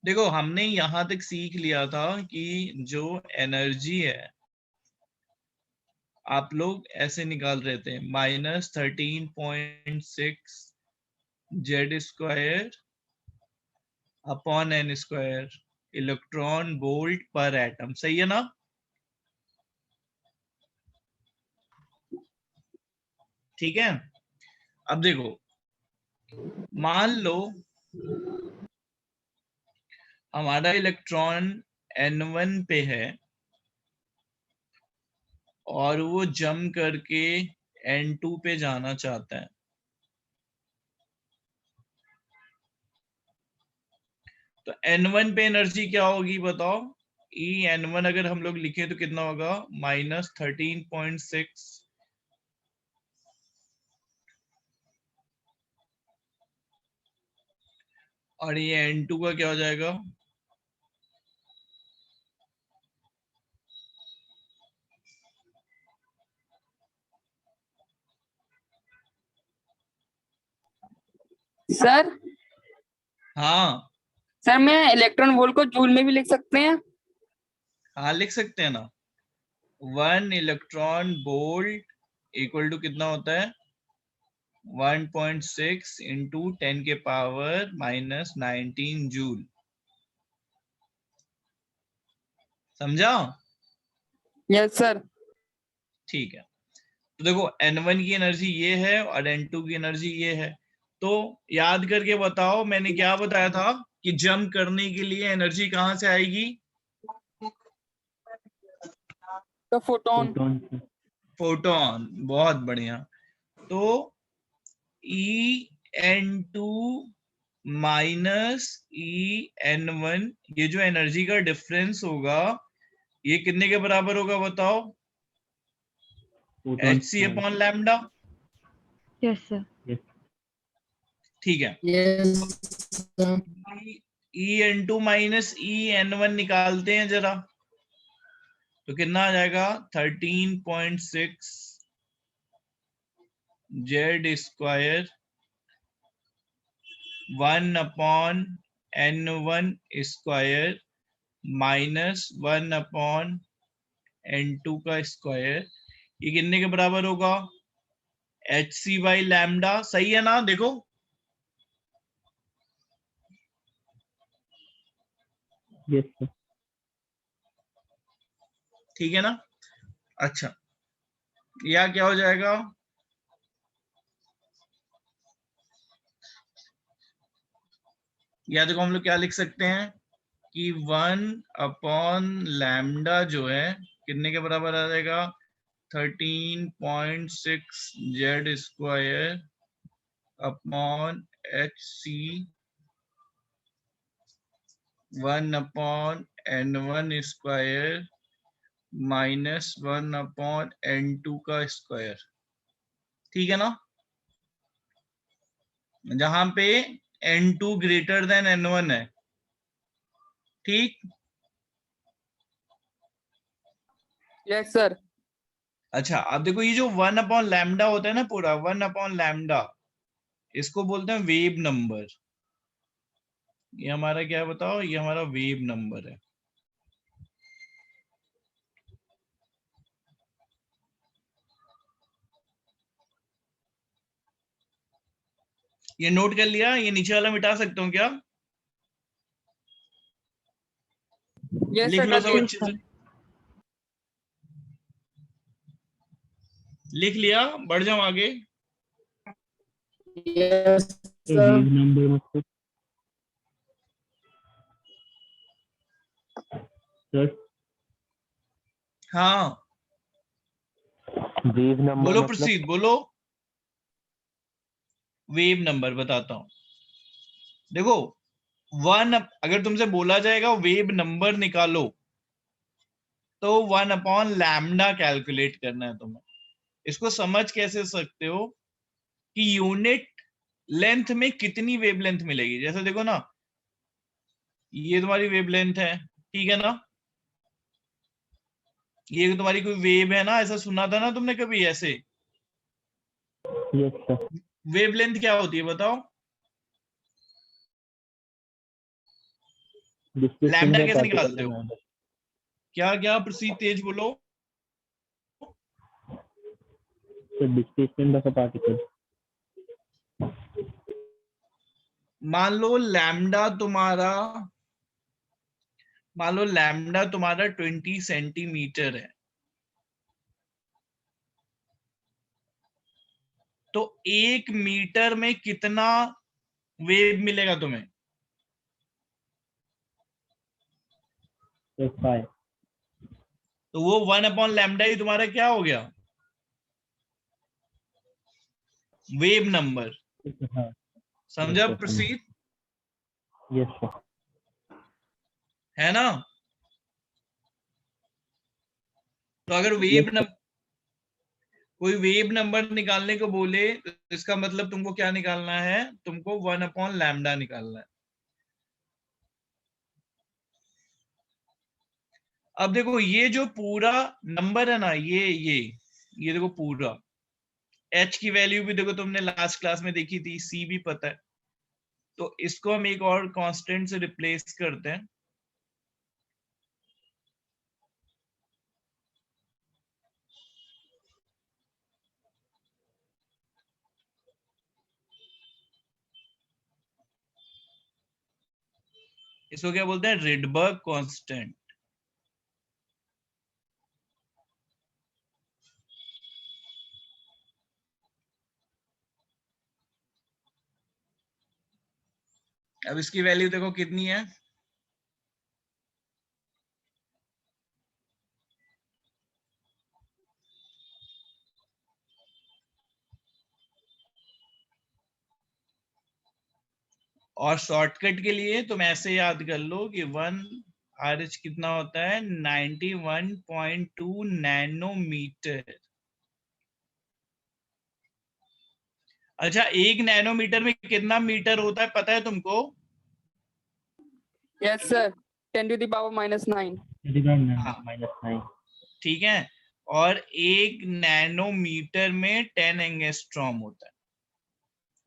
देखो हमने यहां तक सीख लिया था कि जो एनर्जी है आप लोग ऐसे निकाल रहे थे -13.6 Z square upon N square electron volt per atom, सही है ना? ठीक है। अब देखो, मान लो हमारा इलेक्ट्रॉन n1 पे है और वो जम करके n2 पे जाना चाहता है, तो n1 पे एनर्जी क्या होगी बताओ? ई n1 अगर हम लोग लिखें तो कितना होगा? -13.6 और ये n2 का क्या हो जाएगा? सर हाँ सर मैं इलेक्ट्रॉन वोल्ट को जूल में भी लिख सकते हैं? हाँ लिख सकते हैं ना। 1 इलेक्ट्रॉन वोल्ट इक्वल टू कितना होता है? 1.6 इंटू 10 के पावर -19 जूल। समझा? Yes sir. ठीक है। तो देखो n1 की एनर्जी ये है और n2 की एनर्जी ये है। तो याद करके बताओ मैंने क्या बताया था कि जंप करने के लिए एनर्जी कहां से आएगी? तो फोटोन। फोटोन। बहुत बढ़िया। तो ई n2 -E n1, ये जो एनर्जी का डिफरेंस होगा ये कितने के बराबर होगा बताओ? hc upon lambda. Yes sir. ठीक है। Yes E n2 -E n1 निकालते हैं जरा, तो कितना आ जाएगा? 13.6 Z square 1/n1 square -1/n2 का स्क्वायर, ये कितने के बराबर होगा? hc/लैम्डा। सही है ना? देखो यस सर। ठीक है ना? अच्छा, या क्या हो जाएगा? या देखो हम लोग क्या लिख सकते हैं कि 1/लैम्डा जो है कितने के बराबर आ जाएगा? 13.6 Z square upon hc 1/n1 square -1/n2 का स्क्वायर। ठीक है ना? जहां पे n2 ग्रेटर देन n1 है। ठीक। Yes sir. अच्छा अब देखो ये जो 1/लैम्डा होता है ना, पूरा 1/लैम्डा, इसको बोलते हैं वेव नंबर। ये हमारा क्या है बताओ? ये हमारा वेव नंबर है। ये नोट कर लिया? ये नीचे वाला मिटा सकता हूँ क्या? यस लिख सर लो कर सब दिया। अच्छे से। लिख लिया? बढ़ जाओ आगे। Yes sir. वेव नंबर मतलब सर, हाँ वेव नंबर बोलो, मतलब प्रसीद बोलो। वेव नंबर बताता हूं। देखो अगर तुमसे बोला जाएगा वेव नंबर निकालो, तो 1/लैम्डा कैलकुलेट करना है तुम्हें। इसको समझ कैसे सकते हो कि यूनिट लेंथ में कितनी वेवलेंथ मिलेगी। जैसे देखो ना, ये तुम्हारी वेवलेंथ है, ठीक है ना? ये तुम्हारी कोई वेव है ना, ऐसा सुना था ना तुमने कभी ऐसे? Yes sir. वेवलेंथ क्या होती है बताओ? डिस्प्लेसमेंट लैम्डा का कैसे पार्टिकल निकालते हो? बनाया। क्या क्या प्रसीद, तेज बोलो। So displacement of a particle. मान लो लैम्डा तुम्हारा मान लो लैम्डा तुम्हारा 20 सेंटीमीटर है, तो 1 मीटर में कितना वेव मिलेगा तुम्हें? So 5. तो वो 1/लैम्डा ही तुम्हारा क्या हो गया? Wave number. हाँ, समझा yes, sir. प्रसीद? Yes, sir. है ना? तो अगर Yes, sir. कोई वेव नंबर निकालने को बोले तो इसका मतलब तुमको क्या निकालना है? तुमको 1/लैम्डा निकालना है। अब देखो ये जो पूरा नंबर है ना, ये देखो पूरा h की वैल्यू भी देखो तुमने लास्ट क्लास में देखी थी, c भी पता है, तो इसको हम एक और कांस्टेंट से रिप्लेस करते हैं। इसको क्या बोलते हैं? Rydberg constant. अब इसकी वैल्यू देखो कितनी है? और शॉर्टकट के लिए तुम ऐसे याद कर लो कि 1 RH कितना होता है? 91.2 नैनोमीटर। अच्छा, 1 नैनोमीटर में कितना मीटर होता है पता है तुमको? Yes, sir. 10⁻⁻9. हाँ, -9. ठीक है। और 1 नैनोमीटर में 10 एंगस्ट्रॉम होता है।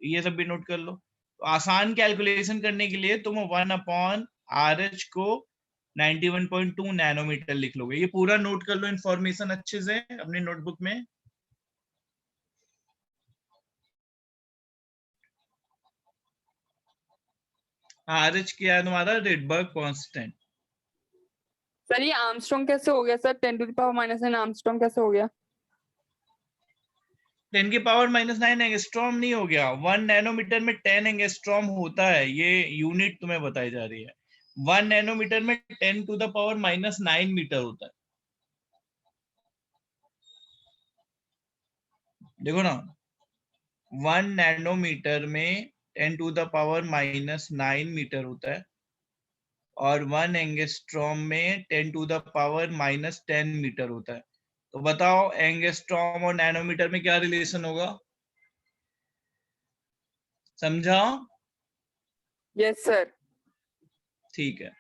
ये सब भी नोट कर लो। तो आसान कैलकुलेशन करने के लिए तुम 1/RH को 91.2 नैनोमीटर लिख लोगे। ये पूरा नोट कर लो इंफॉर्मेशन अच्छे से अपनी नोटबुक में। RH क्या है तुम्हारा? Rydberg constant. सर ये आर्मस्ट्रॉन्ग कैसे हो गया सर? 10⁻⁻9 आर्मस्ट्रॉन्ग कैसे हो गया? 10⁻⁻9 एंगस्ट्रॉम नहीं हो गया। 1 नैनोमीटर में 10 एंगस्ट्रॉम होता है, ये यूनिट तुम्हें बताई जा रही है। 1 नैनोमीटर में 10⁻⁻9 मीटर होता है। देखो ना, 1 नैनोमीटर में 10⁻⁻9 मीटर होता है और 1 एंगस्ट्रॉम में 10⁻⁻10 मीटर होता है। तो बताओ एंगस्ट्रॉम और नैनोमीटर में क्या रिलेशन होगा? समझा? Yes sir. ठीक है,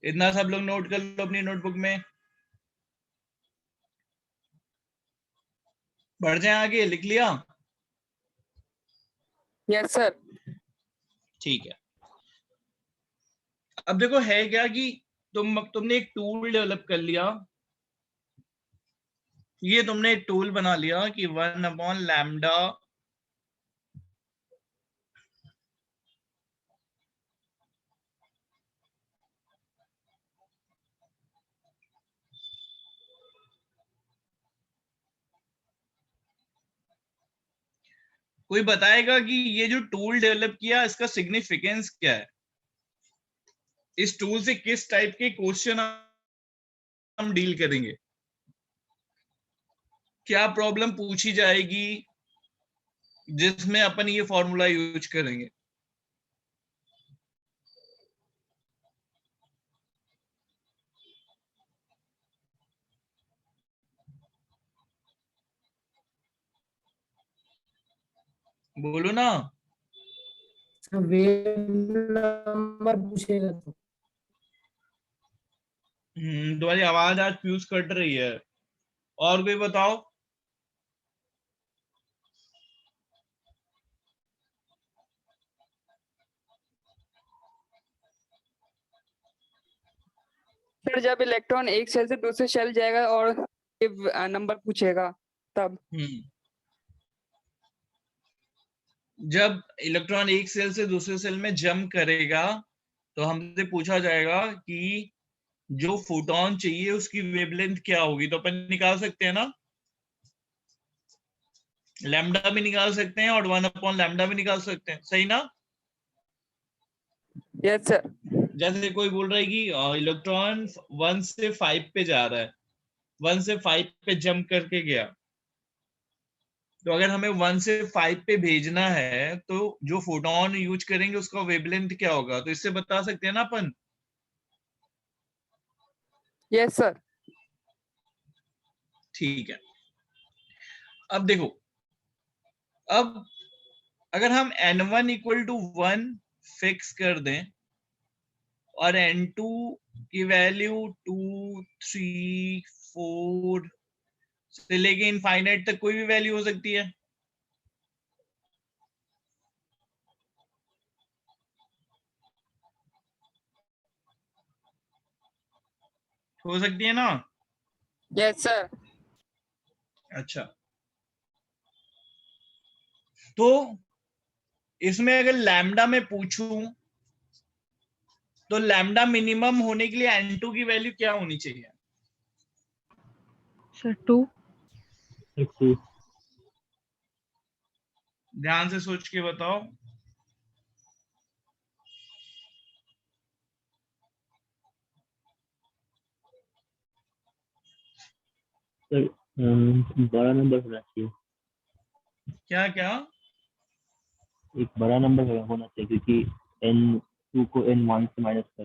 इतना सब लोग नोट कर लो अपनी नोटबुक में। बढ़ जाए आगे, लिख लिया? Yes sir. ठीक है। अब देखो है क्या कि तुमने एक टूल डेवलप कर लिया। ये तुमने एक टूल बना लिया कि 1/लैम्डा कोई बताएगा कि ये जो टूल डेवलप किया इसका सिग्निफिकेंस क्या है? इस टूल से किस टाइप के क्वेश्चन हम डील करेंगे? क्या प्रॉब्लम पूछी जाएगी जिसमें अपन ये फॉर्मूला यूज करेंगे? बोलो ना। वेव नंबर पूछेगा तो। तुम्हारी आवाज आज फ्यूज कट रही है। और कोई बताओ। सर जब इलेक्ट्रॉन एक शेल से दूसरे शेल जाएगा और नंबर पूछेगा तब। जब इलेक्ट्रॉन एक सेल से दूसरे सेल में जंप करेगा तो हमसे पूछा जाएगा कि जो फोटोन चाहिए उसकी वेवलेंथ क्या होगी, तो अपन निकाल सकते हैं ना, लैम्डा भी निकाल सकते हैं और 1/लैम्डा भी निकाल सकते हैं, सही ना। Yes sir. जैसे कोई बोल रहा है कि इलेक्ट्रॉन 1 से 5 पे जा रहा है, 1 से 5 पे जंप करके गया, तो अगर हमें 1 से 5 पे भेजना है तो जो फोटोन यूज करेंगे उसका वेवलेंथ क्या होगा, तो इससे बता सकते हैं ना अपन। Yes sir. ठीक है, अब देखो, अब अगर हम n1 इक्वल टू 1 फिक्स कर दें और n2 की वैल्यू 2, 3, 4 से लेके इनफाइनाइट तक कोई भी वैल्यू हो सकती है, हो सकती है ना। Yes sir. अच्छा, तो इसमें अगर लैम्डा में पूछूं तो लैम्डा मिनिमम होने के लिए n2 की वैल्यू क्या होनी चाहिए। सर 2। ध्यान से सोच के बताओ। सर बड़ा नंबर होना चाहिए, क्या क्या एक बड़ा नंबर होना चाहिए क्योंकि n2 को n1 से माइनस कर।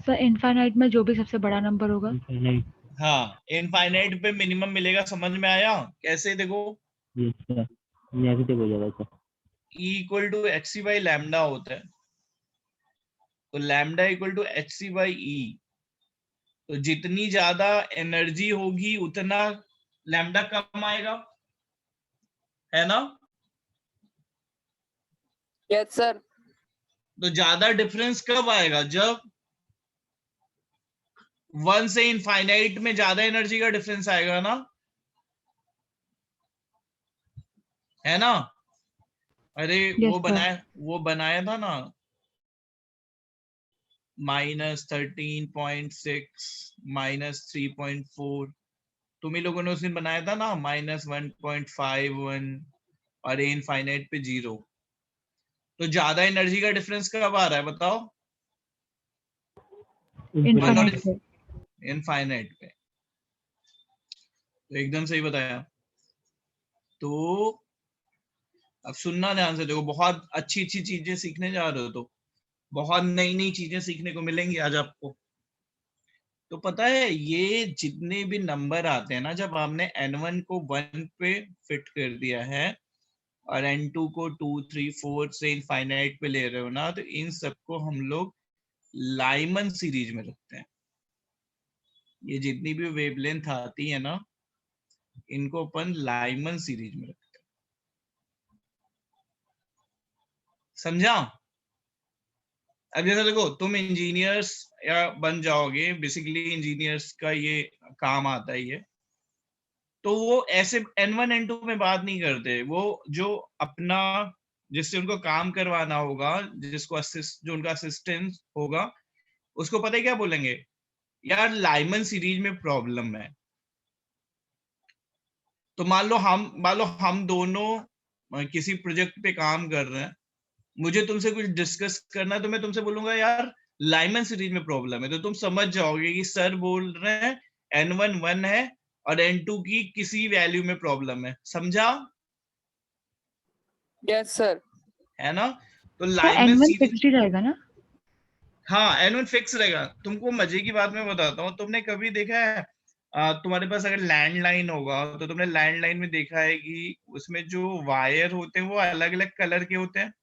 सर इनफाइनाइट में जो भी सबसे बड़ा नंबर होगा। इनफाइनाइट। हाँ, इनफाइनाइट पे मिनिमम मिलेगा, समझ में आया कैसे, देखो यस सर, नेगेटिव हो जाएगा sir. E equal to H C by lambda होता है, तो lambda equal to H C by E, तो जितनी ज्यादा एनर्जी होगी उतना लैम्डा कम आएगा, है ना। Yes sir. तो ज्यादा डिफरेंस कब आएगा, जब 1 से इनफाइनाइट में ज्यादा एनर्जी का डिफरेंस आएगा ना, है ना। अरे यस सर। वो बनाया था ना, -13.6 -3.4, तुम ही लोगों ने उस दिन बनाया था ना, -1.51 और इनफाइनाइट पे 0, तो ज्यादा एनर्जी का डिफरेंस कब आ रहा है बताओ, इनफाइनाइट पे। इनफाइनाइट पे, तो एकदम सही बताया। तो अब सुनना ध्यान से, देखो बहुत अच्छी अच्छी चीजें सीखने जा रहे हो, तो बहुत नई नई चीजें सीखने को मिलेंगी आज आपको। तो पता है ये जितने भी नंबर आते हैं ना, जब आपने n1 को 1 पे फिट कर दिया है और n2 को 2, 3, 4 से इनफाइनाइट पे ले रहे हो ना, तो इन सबको हम लोग लाइमन सीरीज में रखते हैं। ये जितनी भी वेवलेंथ आती है ना, इनको अपन लाइमन सीरीज में रखते हैं, समझा। अब जैसे देखो, तुम इंजीनियर्स या बन जाओगे, बेसिकली इंजीनियर्स का ये काम आता है ये, तो वो ऐसे n1 n2 में बात नहीं करते, वो जो अपना जिससे उनको काम करवाना होगा, जिसको असिस्ट, जो उनका असिस्टेंट होगा, उसको पता है क्या बोलेंगे, यार लाइमन सीरीज में प्रॉब्लम है। तो मान लो हम दोनों किसी प्रोजेक्ट पे काम कर रहे हैं, मुझे तुमसे कुछ डिस्कस करना है, तो मैं तुमसे बोलूंगा यार लाइमन सीरीज में प्रॉब्लम है, तो तुम समझ जाओगे कि सर बोल रहे हैं n1 1 है और n2 की किसी वैल्यू में प्रॉब्लम है, समझा। Yes sir. है ना, तो sir Lyman n1 series, fixed ही रहेगा ना। हाँ n1 फिक्स रहेगा। तुमको मजे की बात मैं बताता हूँ, तुमने कभी देखा है तुम्हारे पास अगर लैंडलाइन होगा, तो तुमने लैंडलाइन में देखा है कि उसमें जो वायर होते हैं वो अलग अलग कलर के होते हैं।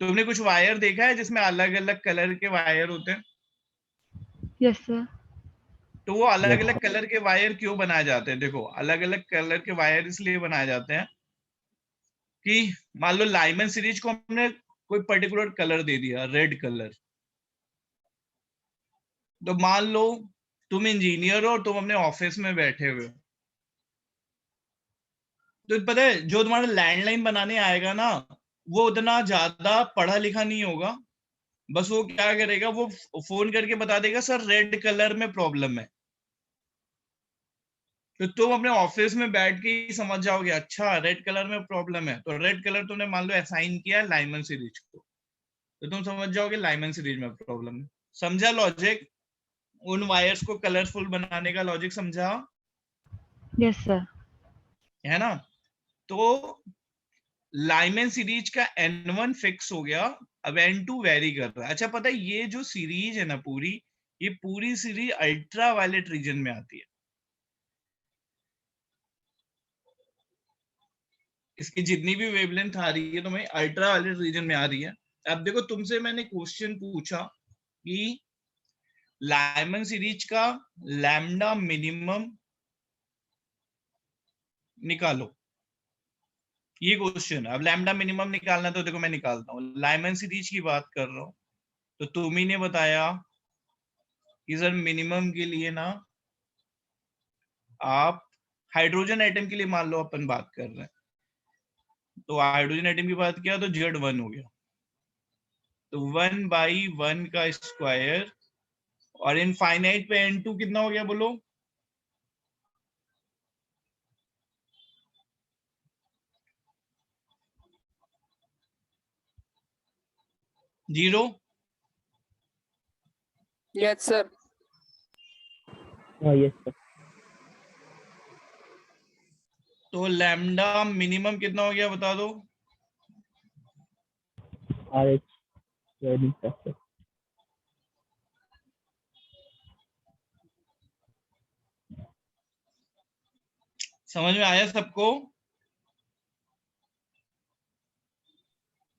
तुमने कुछ वायर देखा है जिसमें अलग अलग कलर के वायर होते हैं, यस सर। तो वो अलग यस अलग कलर के वायर क्यों बनाए जाते हैं, देखो अलग अलग कलर के वायर इसलिए बनाए जाते हैं कि मान लो लाइमन सीरीज को हमने कोई पर्टिकुलर कलर दे दिया, रेड कलर, तो मान लो तुम इंजीनियर हो और तुम अपने ऑफिस में बैठे हुए हो, तो पता है जो तुम्हारा लैंडलाइन बनाने आएगा ना, वो उतना ज्यादा पढ़ा लिखा नहीं होगा। बस वो क्या करेगा, वो फोन करके बता देगा सर रेड कलर में प्रॉब्लम है। तो तुम अपने ऑफिस में बैठ के ही समझ जाओगे, अच्छा रेड कलर में प्रॉब्लम है, तो रेड कलर तुमने मान लो असाइन किया लाइमन सीरीज को, तो तुम समझ जाओगे लाइमन सीरीज में प्रॉब्लम है। समझा लॉजिक? उन वायर्स को कलरफुल बनाने का लॉजिक समझा? Yes sir. है ना? तो लाइमन सीरीज का N1 फिक्स हो गया, अब N2 वेरी कर रहा है। अच्छा पता है ये जो सीरीज है ना पूरी, ये पूरी सीरीज अल्ट्रा वायलेट रीजन में आती है। इसकी जितनी भी वेवलेंथ आ रही है तुम्हें अल्ट्रा वायलेट रीजन में आ रही है। अब देखो तुमसे मैंने क्वेश्चन पूछा कि लाइमन सीरीज का लैम्डा मिनिमम निकालो, ये क्वेश्चन। अब लैम्डा मिनिमम निकालना तो देखो मैं निकालता हूँ, लाइमन सीरीज की बात कर रहा हूँ। तो तुम ही ने बताया कि सर मिनिमम के लिए ना आप हाइड्रोजन एटम के लिए मान लो अपन बात कर रहे हैं, तो हाइड्रोजन एटम की बात किया तो Z1 हो गया, तो 1/1 का स्क्वायर, और इनफाइनाइट पे N2 कितना हो गया बोलो? जीरो। Yes sir. हाँ यस सर। तो लैम्डा मिनिमम कितना हो गया बता दो? RH very sir. समझ में आया सबको?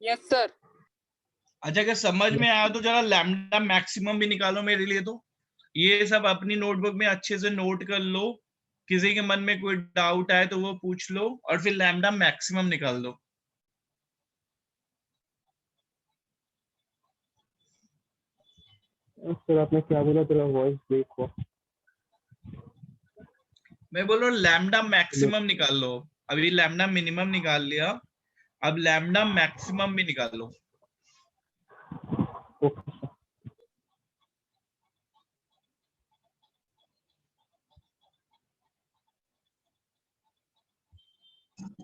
Yes sir. अच्छा अगर समझ में आया तो जरा लैम्डा मैक्सिमम भी निकालो मेरे लिए। तो ये सब अपनी नोटबुक में अच्छे से नोट कर लो, किसी के मन में कोई डाउट आए तो वो पूछ लो, और फिर लैम्डा मैक्सिमम निकाल दो। सर आपने क्या बोला, तेरा वॉइस ब्रेक हुआ। मैं बोल रहा हूँ लैम्डा मैक्सिमम निकाल लो। अभी लैम्डा मिनिमम निकाल लिया, अब लैम्डा मैक्सिमम भी निकाल लो। Okay sir.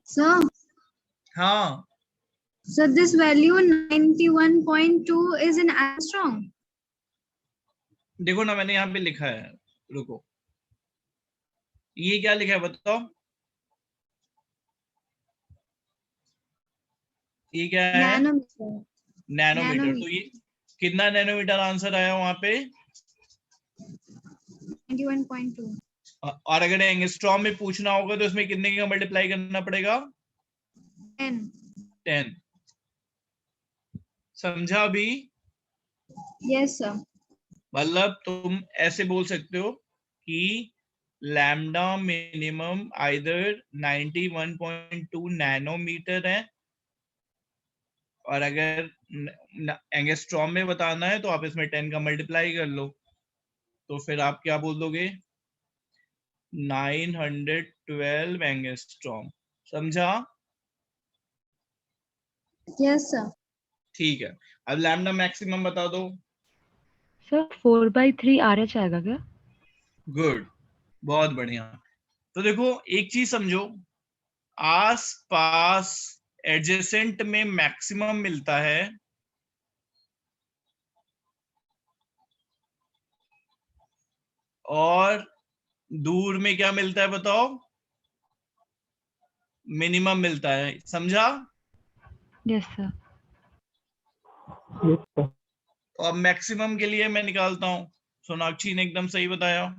Sir, हाँ so this value 91.2 is in Armstrong. देखो ना मैंने यहाँ पे लिखा है, रुको, ये क्या लिखा है बताओ? ये क्या है? Nanometer. नैनोमीटर। तो ये कितना नैनोमीटर आंसर आया वहां पे? 91.2. और अगर एंगस्ट्रॉम में पूछना होगा तो इसमें कितने का मल्टीप्लाई करना पड़ेगा? 10. 10। समझा अभी? Yes, sir. मतलब तुम ऐसे बोल सकते हो कि लैम्डा मिनिमम आइदर 91.2 नैनोमीटर है, और अगर एंगस्ट्रॉम में बताना है तो आप इसमें 10 का मल्टीप्लाई कर लो, तो फिर आप क्या बोल दोगे? 912 एंगस्ट्रॉम। समझा? Yes, sir. ठीक है, अब लैम्डा मैक्सिमम बता दो। सर 4/3 RH आएगा क्या? गुड, बहुत बढ़िया। तो देखो एक चीज समझो, आस पास एडजेसेंट में मैक्सिमम मिलता है, और दूर में क्या मिलता है बताओ? मिनिमम मिलता है। समझा? Yes sir. Yes sir. तो अब मैक्सिमम के लिए मैं निकालता हूं। सोनाक्षी ने एकदम सही बताया।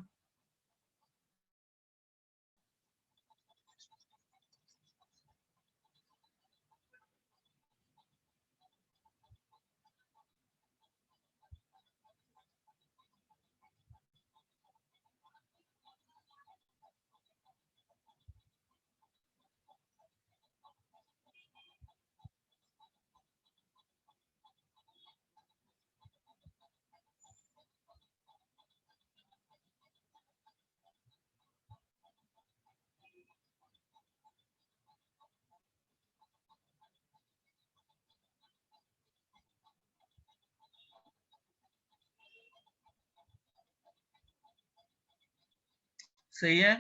सही है?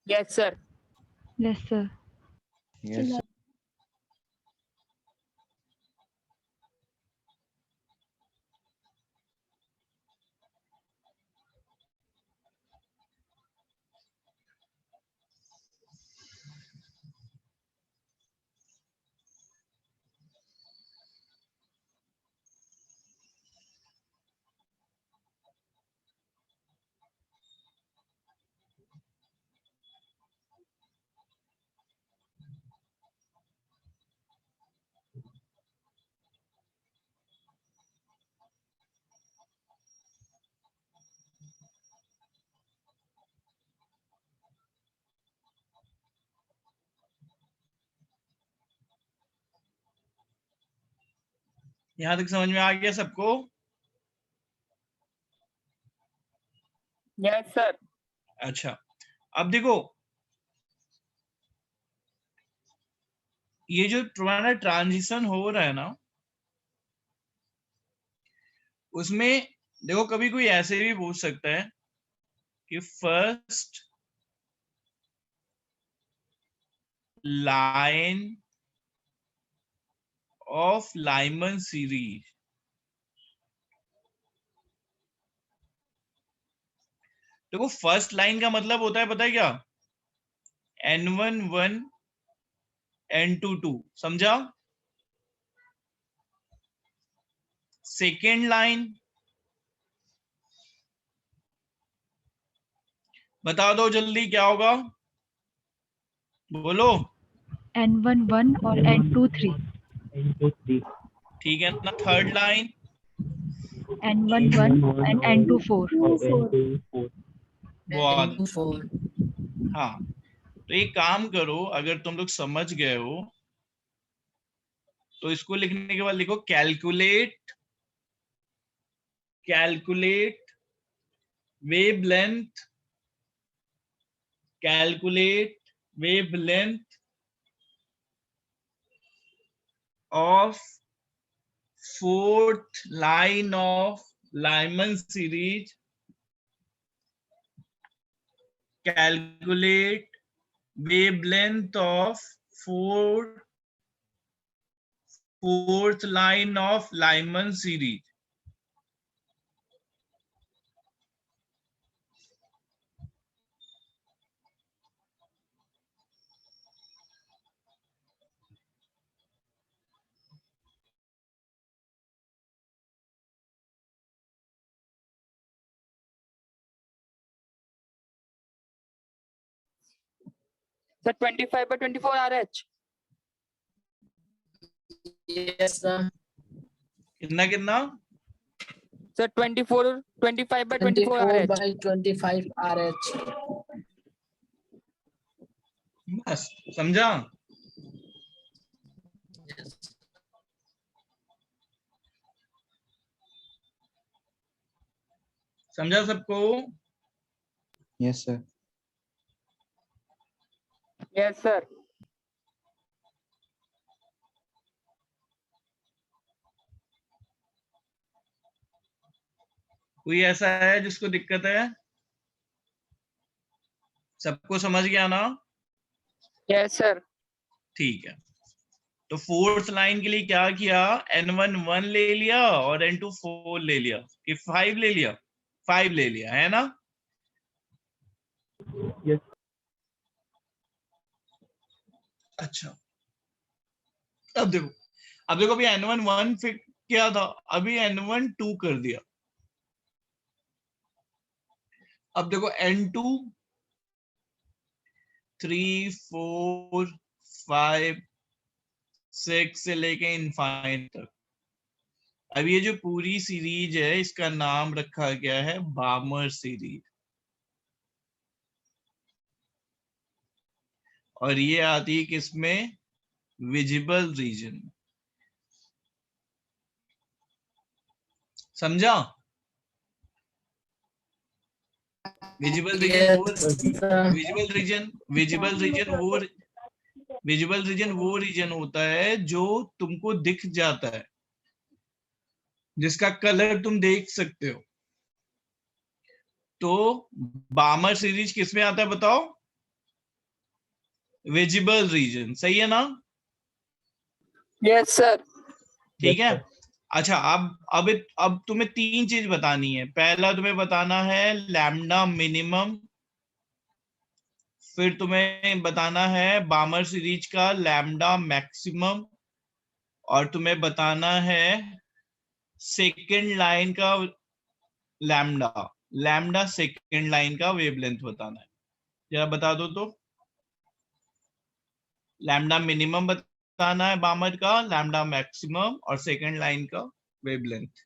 Yes, sir. Yes, sir. Yes, sir. यहां तक समझ में आ गया सबको? Yes, sir. अच्छा, अब देखो ये जो तुम्हारा ट्रांजिशन हो रहा है ना, उसमें देखो कभी कोई ऐसे भी पूछ सकता है कि first line of Lyman series, देखो फर्स्ट लाइन का मतलब होता है पता है क्या? N1 1 N2 2, समझा? सेकेंड लाइन बता दो जल्दी क्या होगा, बोलो। N1 1 और N2 3. N2 3. ठीक है ना? Third line N1 1 and N2 4. और N2 4. बहुत N2 4. हाँ, तो एक काम करो, अगर तुम लोग समझ गए हो तो इसको लिखने के बाद लिखो calculate wavelength, calculate wavelength of fourth line of Lyman series, calculate wavelength of fourth line of Lyman series. Sir, 25 by 24 RH. Yes, sir. कितना कितना? Sir, 25 by 24 24 RH. by 25 RH. बस समझा? Yes. समझा सबको? Yes, sir. Yes, sir. कोई ऐसा है जिसको दिक्कत है? सबको समझ गया ना? Yes, sir. ठीक है, तो फोर्थ लाइन के लिए क्या किया? N1 1 ले लिया और N2 4 ले लिया, कि 5 ले लिया? 5 ले लिया है ना? Yes. अच्छा, अब देखो अभी N1 1 फिर क्या था, अभी N1 2 कर दिया। अब देखो N2 3 4 5 6 से लेके इनफाइनाइट तक, अब ये जो पूरी सीरीज है इसका नाम रखा गया है बामर सीरीज, और ये आती है किसमें? Visible region. समझा? विजिबल रीजन वो, विजिबल रीजन वो रीजन होता है जो तुमको दिख जाता है, जिसका कलर तुम देख सकते हो। तो बामर सीरीज किस में आता है बताओ? विजिबल रीजन, सही है ना? Yes sir. ठीक है। अच्छा, अब तुम्हें तीन चीज बतानी है। पहला तुम्हें बताना है लैम्डा मिनिमम, फिर तुम्हें बताना है बामर सीरीज का लैम्डा मैक्सिमम, और तुम्हें बताना है सेकेंड लाइन का लैम्डा, लैम्डा सेकेंड लाइन का वेवलेंथ बताना है। जरा बता दो तो। लैम्डा मिनिमम बताना है बामर का, लैम्डा मैक्सिमम और सेकेंड लाइन का वेवलेंथ।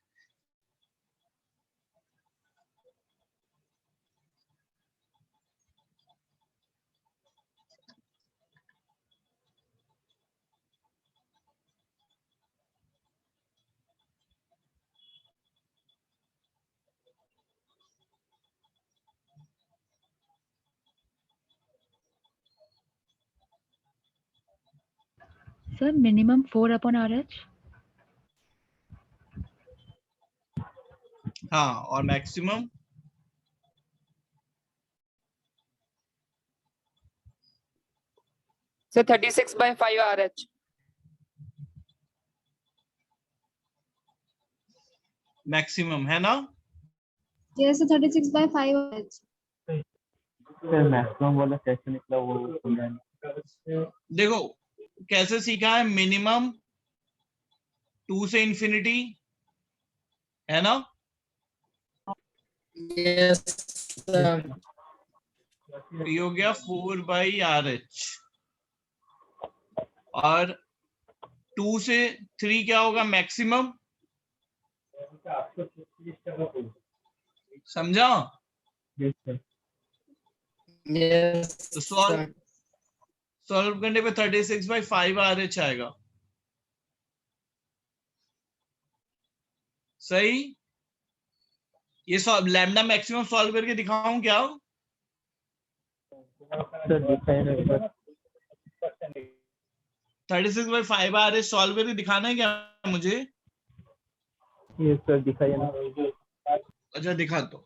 Sir minimum 4/RH। हाँ, और मैक्सिमम? Sir 36/5 RH। मैक्सिमम है ना? Yes, sir, 36 by 5 RH. Sir maximum वाला कैसे निकला वो समझा नहीं। देखो कैसे सीखा है। मिनिमम 2 से इंफिनिटी है ना? Yes, sir. ये हो गया 4/RH, और 2 से 3 क्या होगा? मैक्सिमम। समझा? Yes sir. Yes, तो sir. सॉल्व करने पे 36/5 RH आएगा। सही। ये लैम्डा मैक्सिमम सॉल्व करके दिखाऊं क्या? सर दिखाई नहीं सर। 36/5 RH सॉल्व करके दिखाना है क्या मुझे? यस सर दिखाइए ना। अच्छा दिखा तो।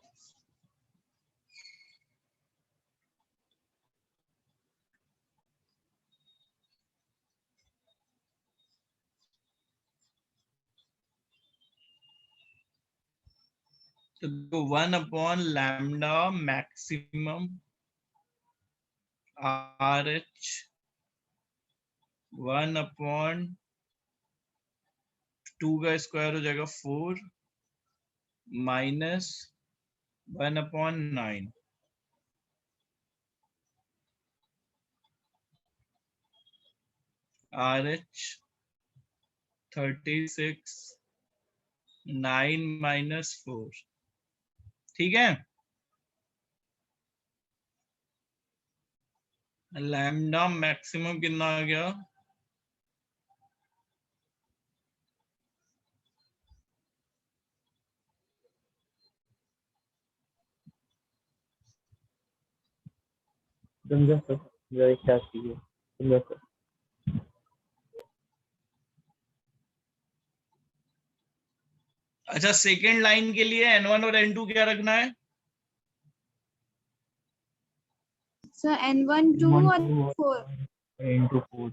तो 1/लैम्डा मैक्सिमम RH 1/2 का स्क्वायर हो जाएगा 4 माइनस 1/9 RH 36 9 माइनस 4। ठीक है। लैम्डा मैक्सिमम कितना आ गया? समझा सर, जरा क्या कीजिए। समझा सर। अच्छा, सेकेंड लाइन के लिए N1 और N2 क्या रखना है? Sir, N1, 2 or 4? into 4।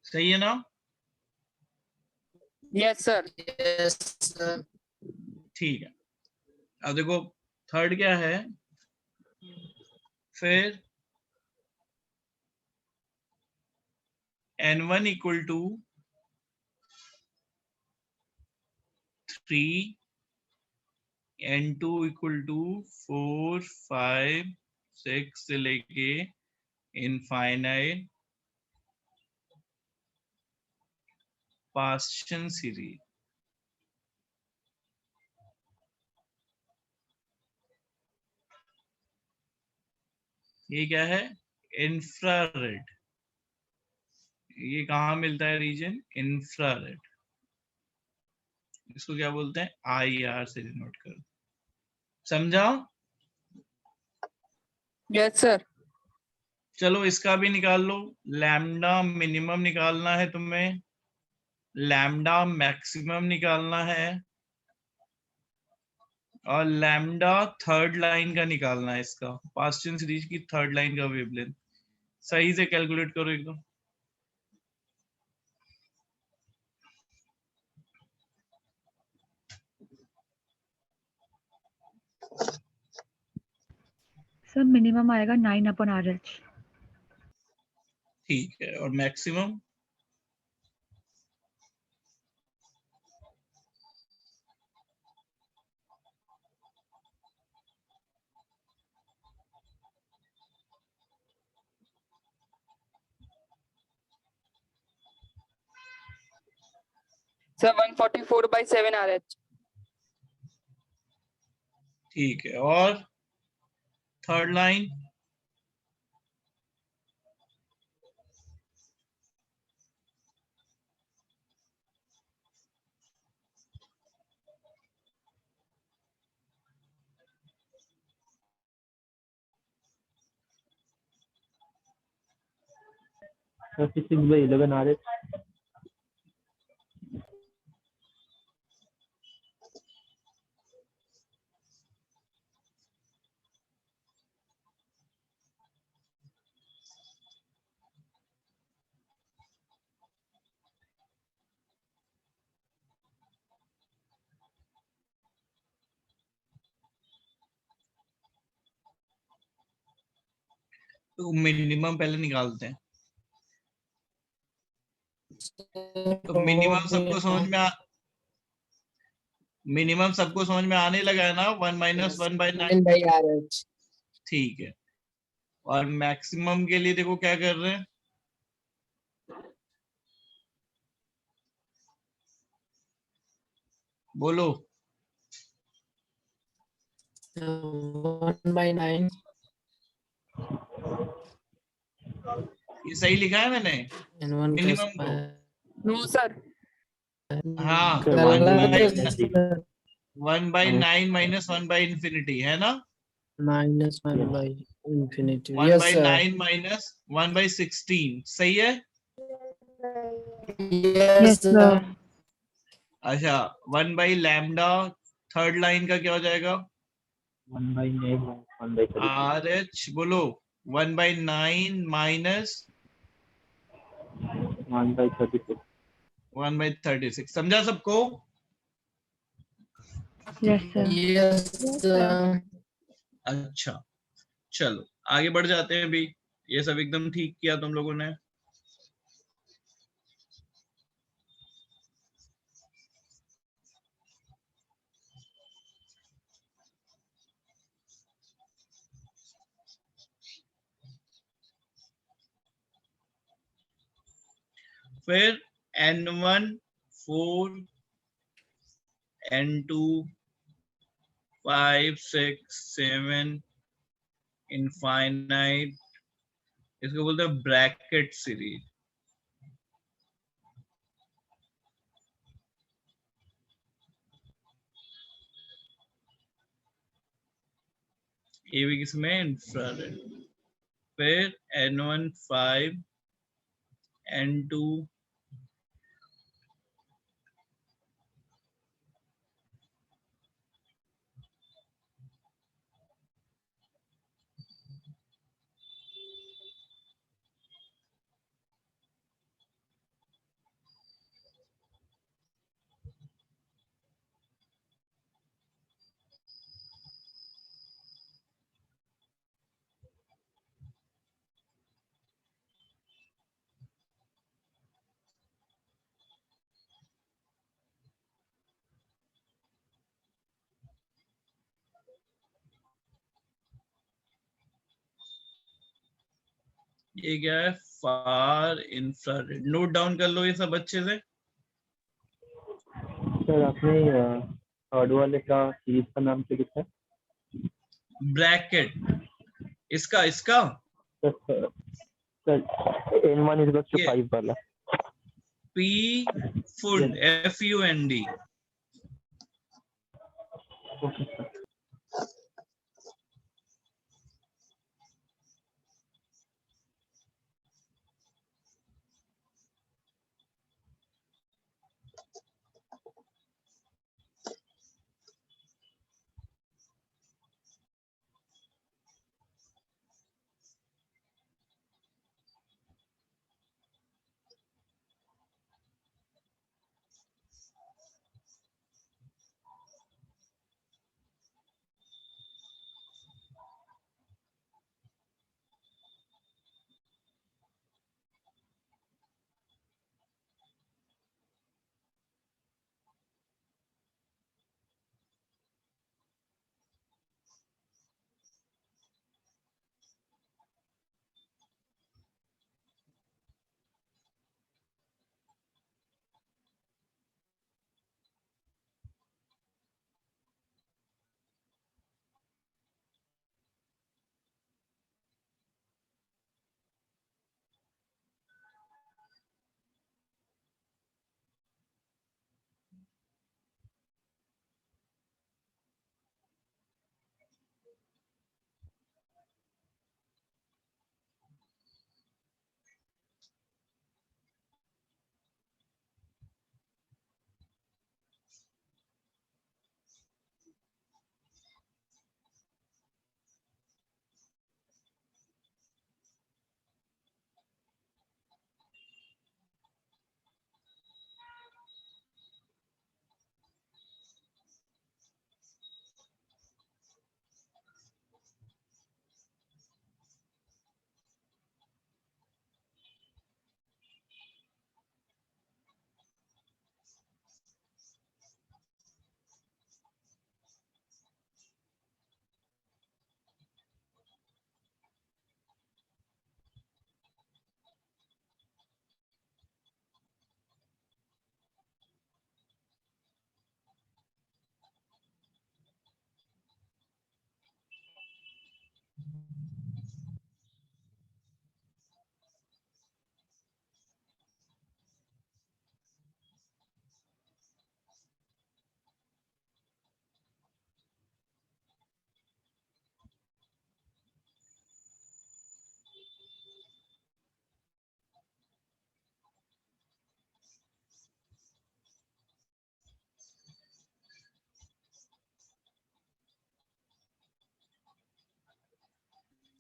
सही है ना? Yes sir. Yes, sir. ठीक है। अब देखो थर्ड क्या है? फिर n1 equal to 3, n2 equal to 4, 5, 6 से लेके इनफाइनाइट पास्चन सीरीज। ये क्या है? इंफ्रारेड। ये कहाँ मिलता है रीजन? इंफ्रारेड। इसको क्या बोलते हैं? IR से डिनोट करो। समझाओ? Yes sir. चलो इसका भी निकाल लो। लैम्डा मिनिमम निकालना है तुम्हें, लैम्डा मैक्सिमम निकालना है, और लैम्डा थर्ड लाइन का निकालना है। इसका पास्चन सीरीज की थर्ड लाइन का वेवलेंथ सही से कैलकुलेट करो एकदम। सर मिनिमम आएगा 9/RH। ठीक है, और मैक्सिमम? Sir 144/7 RH। ठीक है, और थर्ड लाइन? Sir 6/11 RH। तो मिनिमम पहले निकालते हैं। तो मिनिमम सबको समझ में मिनिमम सबको समझ में आने लगा है ना? 1 - 1/9। 9/RH। ठीक है, और मैक्सिमम के लिए देखो क्या कर रहे हैं। बोलो। 1/9। ये सही लिखा है मैंने n1 का मिनिमम को? No sir. हाँ, सर 1 गलत by है सर। 1/9 - 1/∞ है ना? -1/∞ 1 यस by सर। 9 minus 1/16 सही है? Yes yes sir. सर। अच्छा, 1 by लैम्डा थर्ड लाइन का क्या हो जाएगा? 1/9 - 1/36। RH बोलो। 1 by 9 minus 1/36। 1/36। समझा सबको? Yes sir. Yes sir. अच्छा, चलो आगे बढ़ जाते हैं अभी। ये सब एकदम ठीक किया तुम लोगों ने। फिर n1 4, n2 5, 6, 7 इनफाइनाइट। इसको बोलते हैं ब्रैकेट सीरीज। ये भी किसमें? इंफ्रारेड। फिर n1 5, n2 ये क्या है? फार इंफ्रारेड। नोट डाउन कर लो ये सब अच्छे से। सर आपने थर्ड वाले का सीरीज का नाम क्या लिखा है? ब्रैकेट। इसका इसका sir N1 is equals to ये 5 वाला। P food FUND। Okay sir.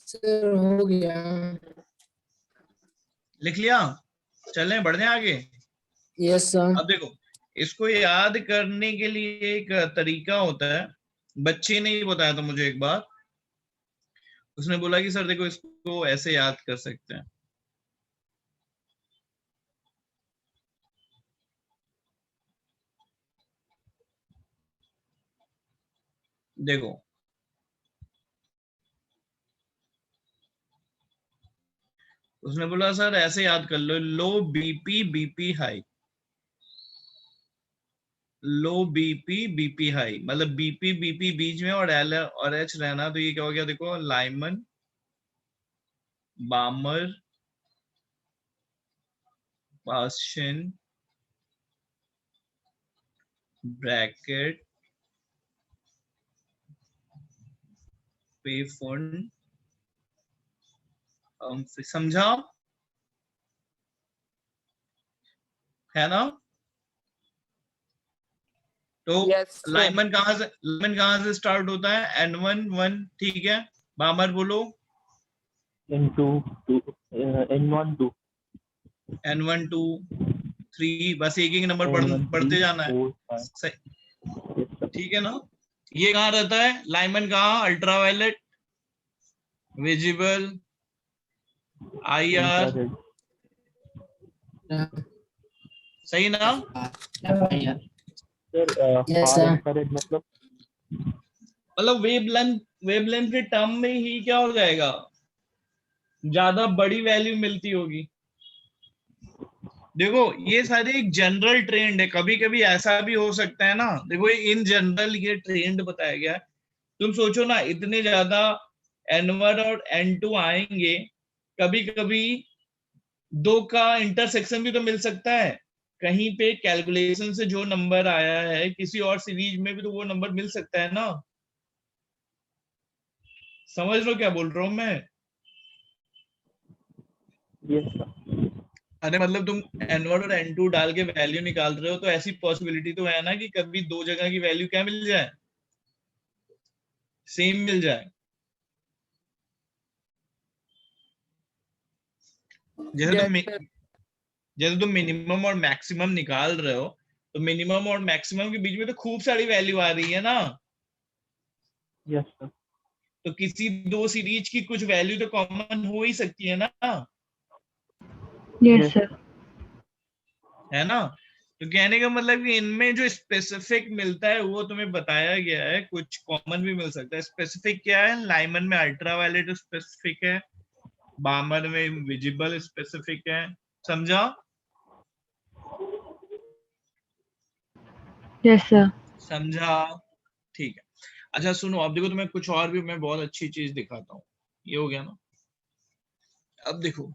Sir हो गया। लिख लिया? चलें बढ़ने आगे। Yes sir. अब देखो, इसको याद करने के लिए एक तरीका होता है। बच्चे ने ही बताया था मुझे एक बार। उसने बोला कि सर देखो इसको ऐसे याद कर सकते हैं। देखो, उसने बोला सर ऐसे याद कर लो बीपी बीपी हाई। लो बीपी बीपी हाई मतलब बीपी बीपी बीच में और एल और एच रहना। तो ये क्या हो गया? देखो, लाइमन, बामर, पाशन, ब्रैकेट, पेफोन। समझा है ना? तो Yes, sir. लाइमन कहां से स्टार्ट होता है? N1 1, ठीक है। बामर बोलो। N2 2 N1 2 N1 2 3, बस एक एक नंबर N1 पढ़ते 3 जाना है। 4 5। सही, ठीक है ना? ये कहाँ रहता है लाइमन? कहाँ? Ultraviolet, visible, IR। Infrared। सही ना? सर Yes, फार sir. इंफ्रारेड मतलब वेवलेंथ के टर्म में ही क्या हो जाएगा? ज्यादा बड़ी वैल्यू मिलती होगी। देखो ये सारे एक जनरल ट्रेंड है, कभी कभी ऐसा भी हो सकता है ना, देखो इन जनरल ये ट्रेंड बताया गया है। तुम सोचो ना, इतने ज्यादा N1 और N2 आएंगे, कभी कभी दो का इंटरसेक्शन भी तो मिल सकता है कहीं पे, कैलकुलेशन से जो नंबर आया है किसी और सीरीज में भी तो वो नंबर मिल सकता है ना। समझ लो क्या बोल रहा हूं मैं। Yes sir. अरे मतलब तुम N1 और N2 डाल के वैल्यू निकाल रहे हो, तो ऐसी पॉसिबिलिटी तो है ना कि कभी दो जगह की वैल्यू क्या मिल जाए, सेम मिल जाए। जैसे Yes, तुम sir. जैसे तुम मिनिमम और मैक्सिमम निकाल रहे हो, तो मिनिमम और मैक्सिमम के बीच में तो खूब सारी वैल्यू आ रही है ना, यस सर। तो किसी दो सीरीज की कुछ वैल्यू तो कॉमन हो ही सकती है ना, Yes, Yes. sir. है ना। तो कहने का मतलब कि इनमें जो स्पेसिफिक मिलता है वो तुम्हें बताया गया है, कुछ कॉमन भी मिल सकता है। स्पेसिफिक क्या है, लाइमन में अल्ट्रावायलेट स्पेसिफिक है, बामर में विजिबल स्पेसिफिक है, समझा। Yes, sir. समझा, ठीक है। अच्छा सुनो, अब देखो तुम्हें कुछ और भी मैं बहुत अच्छी चीज दिखाता हूँ। ये हो गया ना, अब देखो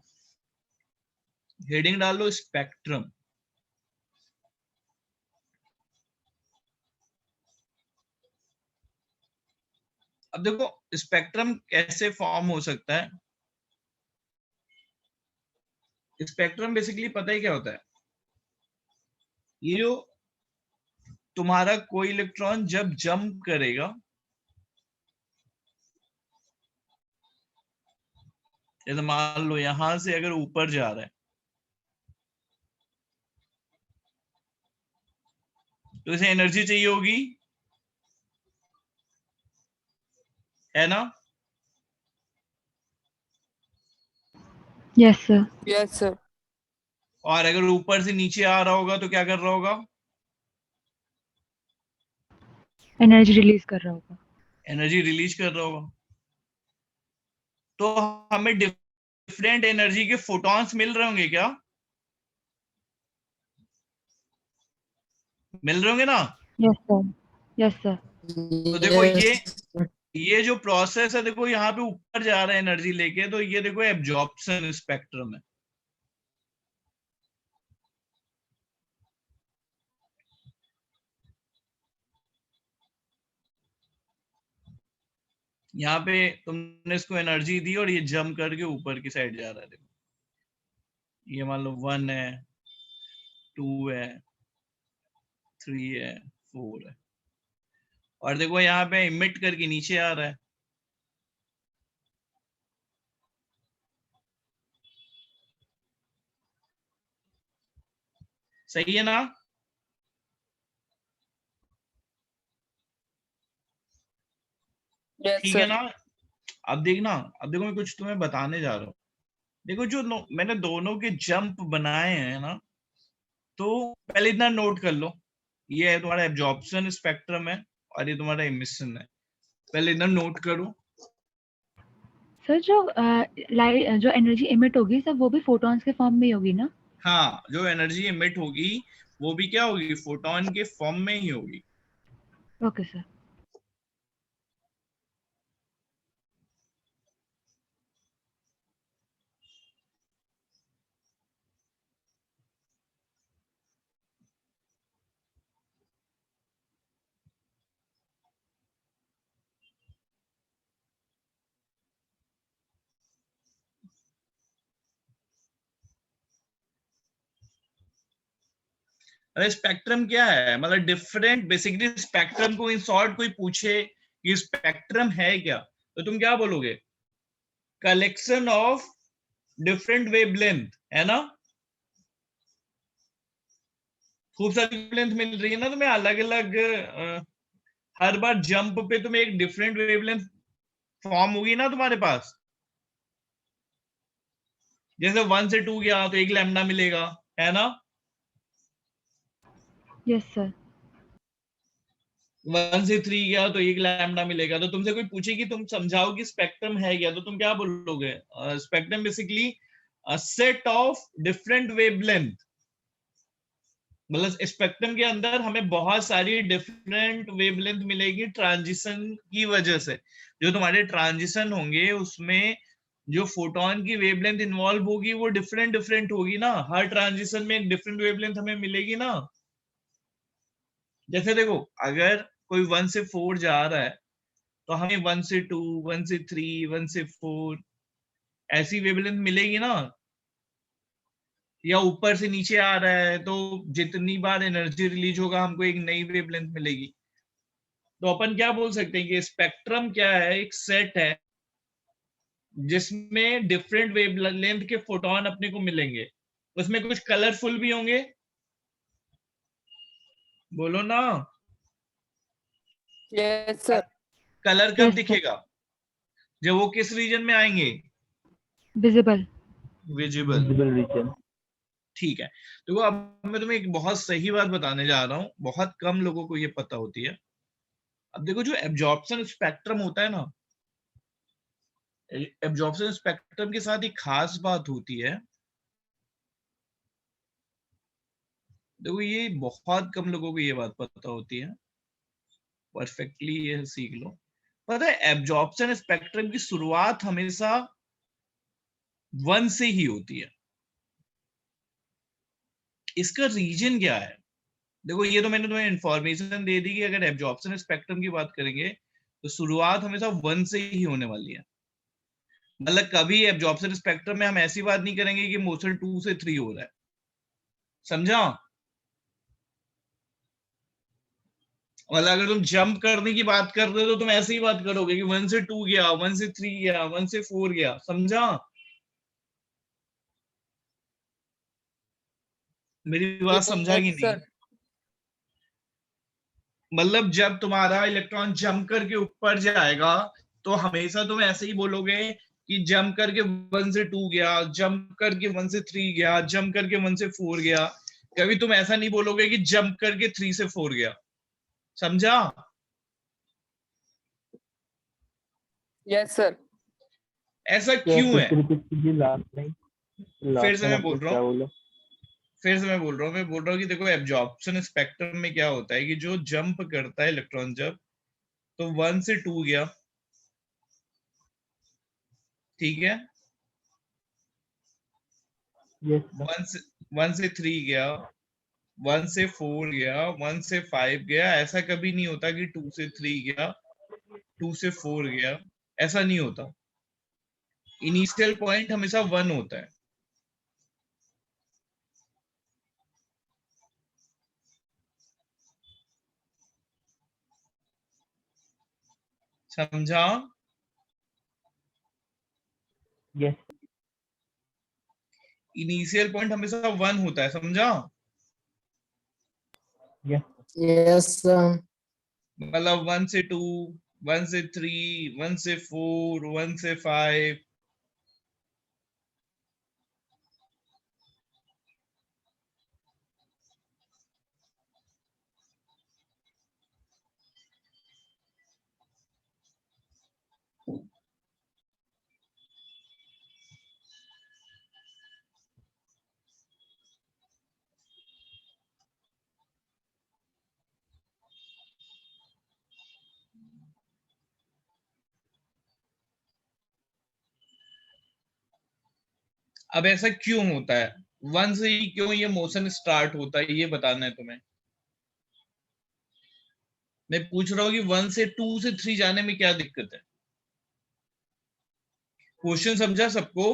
हेडिंग डाल लो स्पेक्ट्रम। अब देखो स्पेक्ट्रम कैसे फॉर्म हो सकता है। स्पेक्ट्रम बेसिकली पता ही क्या होता है, ये जो तुम्हारा कोई इलेक्ट्रॉन जब जंप करेगा, जैसे मान लो यहां से अगर ऊपर जा रहा है, तो इसे एनर्जी चाहिए होगी, है ना। Yes, sir. Yes, sir. और अगर ऊपर से नीचे आ रहा होगा तो क्या कर रहा होगा, Energy release कर रहा होगा. एनर्जी रिलीज कर रहा होगा। तो हमें डिफरेंट एनर्जी के फोटॉन्स मिल रहे होंगे क्या, मिल रहे होंगे ना। Yes, sir. Yes, sir. तो देखो Yes. ये जो प्रोसेस है, देखो यहाँ पे ऊपर जा रहा है एनर्जी लेके, तो ये देखो एब्जॉर्प्शन स्पेक्ट्रम है। यहाँ पे तुमने इसको एनर्जी दी और ये जंप करके ऊपर की साइड जा रहा है। देखो ये मान लो 1 है, 2 है, 3 है, 4 है, और देखो यहाँ पे इमिट करके नीचे आ रहा है। सही है ना। Yes, ठीक है sir. ना। अब देखना, अब देखो मैं कुछ तुम्हें बताने जा रहा हूँ। देखो जो मैंने दोनों के जंप बनाए हैं ना, तो पहले इतना नोट कर लो, ये है तुम्हारा एब्जॉर्प्शन स्पेक्ट्रम है और ये तुम्हारा इमिशन है, पहले इतना नोट करो। सर जो लाइट जो एनर्जी इमिट होगी सर वो भी फोटॉन्स के फॉर्म में ही होगी ना. हाँ, जो एनर्जी इमिट होगी वो भी क्या होगी, फोटोन के फॉर्म में ही होगी। Okay sir. अरे स्पेक्ट्रम क्या है, मतलब डिफरेंट, बेसिकली स्पेक्ट्रम को इन शॉर्ट कोई पूछे कि स्पेक्ट्रम है क्या, तो तुम क्या बोलोगे, कलेक्शन ऑफ डिफरेंट वेवलेंथ, है ना। खूब सारी वेवलेंथ मिल रही है ना तुम्हें, अलग अलग हर बार जंप पे तुम्हें एक डिफरेंट वेवलेंथ फॉर्म होगी ना तुम्हारे पास। जैसे 1 से 2 गया तो 1 लैम्डा मिलेगा, है ना। Yes sir. 1 से 3 गया तो 1 लैम्डा मिलेगा। तो तुमसे कोई पूछे कि तुम समझाओ कि स्पेक्ट्रम है क्या, तो तुम क्या बोलोगे? Spectrum basically a set of different wavelength, मतलब स्पेक्ट्रम के अंदर हमें बहुत सारी डिफरेंट वेवलेंथ मिलेगी ट्रांजिशन की वजह से। जो तुम्हारे ट्रांजिशन होंगे उसमें जो फोटोन की वेवलेंथ इन्वॉल्व होगी वो डिफरेंट डिफरेंट होगी ना, हर ट्रांजिशन में एक डिफरेंट वेवलेंथ हमें मिलेगी ना। जैसे देखो, अगर कोई 1 से 4 जा रहा है तो हमें 1 से 2, 1 से 3, 1 से 4 ऐसी वेवलेंथ मिलेगी ना। या ऊपर से नीचे आ रहा है तो जितनी बार एनर्जी रिलीज होगा हमको एक नई वेवलेंथ मिलेगी। तो अपन क्या बोल सकते हैं कि स्पेक्ट्रम क्या है, एक सेट है जिसमें डिफरेंट वेवलेंथ के फोटोन अपने को मिलेंगे। उसमें कुछ कलरफुल भी होंगे, बोलो ना। Yes sir. कलर कब Yes, sir. दिखेगा? जब वो किस रीजन में आएंगे? Visible. विजिबल। Visible region. ठीक है। तो अब मैं तुम्हें एक बहुत सही बात बताने जा रहा हूं, बहुत कम लोगों को ये पता होती है। अब देखो, जो एब्जॉर्प्शन स्पेक्ट्रम होता है ना, एब्जॉर्प्शन स्पेक्ट्रम के साथ एक खास बात होती है। देखो, ये बहुत कम लोगों को ये बात पता होती है, परफेक्टली ये सीख लो। पता है, एब्जॉर्प्शन स्पेक्ट्रम की शुरुआत हमेशा 1 से ही होती है। इसका रीजन क्या है? देखो, ये तो मैंने तुम्हें इंफॉर्मेशन दे दी कि अगर एब्जॉर्प्शन स्पेक्ट्रम की बात करेंगे तो शुरुआत हमेशा 1 से ही होने वाली है। मतलब कभी एब्जॉर्प्शन स्पेक्ट्रम में हम ऐसी बात नहीं करेंगे कि मोशन 2 से 3 हो रहा है, समझा? मतलब अगर तुम जंप करने की बात कर रहे हो तो तुम ऐसे ही बात करोगे कि 1 से 2 गया, 1 से 3 गया, 1 से 4 गया, समझा? मेरी बात समझा कि यस नहीं? सर। मतलब जब तुम्हारा इलेक्ट्रॉन जंप करके ऊपर जाएगा तो हमेशा तुम ऐसे ही बोलोगे कि जंप करके 1 से 2 गया, जंप करके 1 से 3 गया, जंप करके 1 से 4 गया। कभी तुम ऐसा नहीं बोलोगे कि जंप करके 3 से 4 गया, समझा? Yes sir. ऐसा क्या क्यों फिर है? से रिपीट कीजिए लास्ट लाइन। फिर लास्ट से लाइन मैं आपने बोल रहा क्या हूँ, बोला? मैं बोल रहा हूँ कि देखो, एब्जॉर्प्शन स्पेक्ट्रम में क्या होता है कि जो जंप करता है इलेक्ट्रॉन, जब तो 1 से 2 गया, ठीक है, यस 1 से 3 गया, 1 से 4 गया, 1 से 5 गया। ऐसा कभी नहीं होता कि 2 से 3 गया, 2 से 4 गया, ऐसा नहीं होता। इनिशियल पॉइंट हमेशा 1 होता है। समझा? यस इनिशियल पॉइंट हमेशा 1 होता है, समझा? Yes Yes, sir. मतलब 1 से 2, 1 से 3, 1 से 4, 1 से 5। अब ऐसा क्यों होता है? 1 से ही क्यों ये मोशन स्टार्ट होता है, ये बताना है तुम्हें। मैं पूछ रहा हूँ कि 1 से 2 से 3 जाने में क्या दिक्कत है? क्वेश्चन समझा सबको?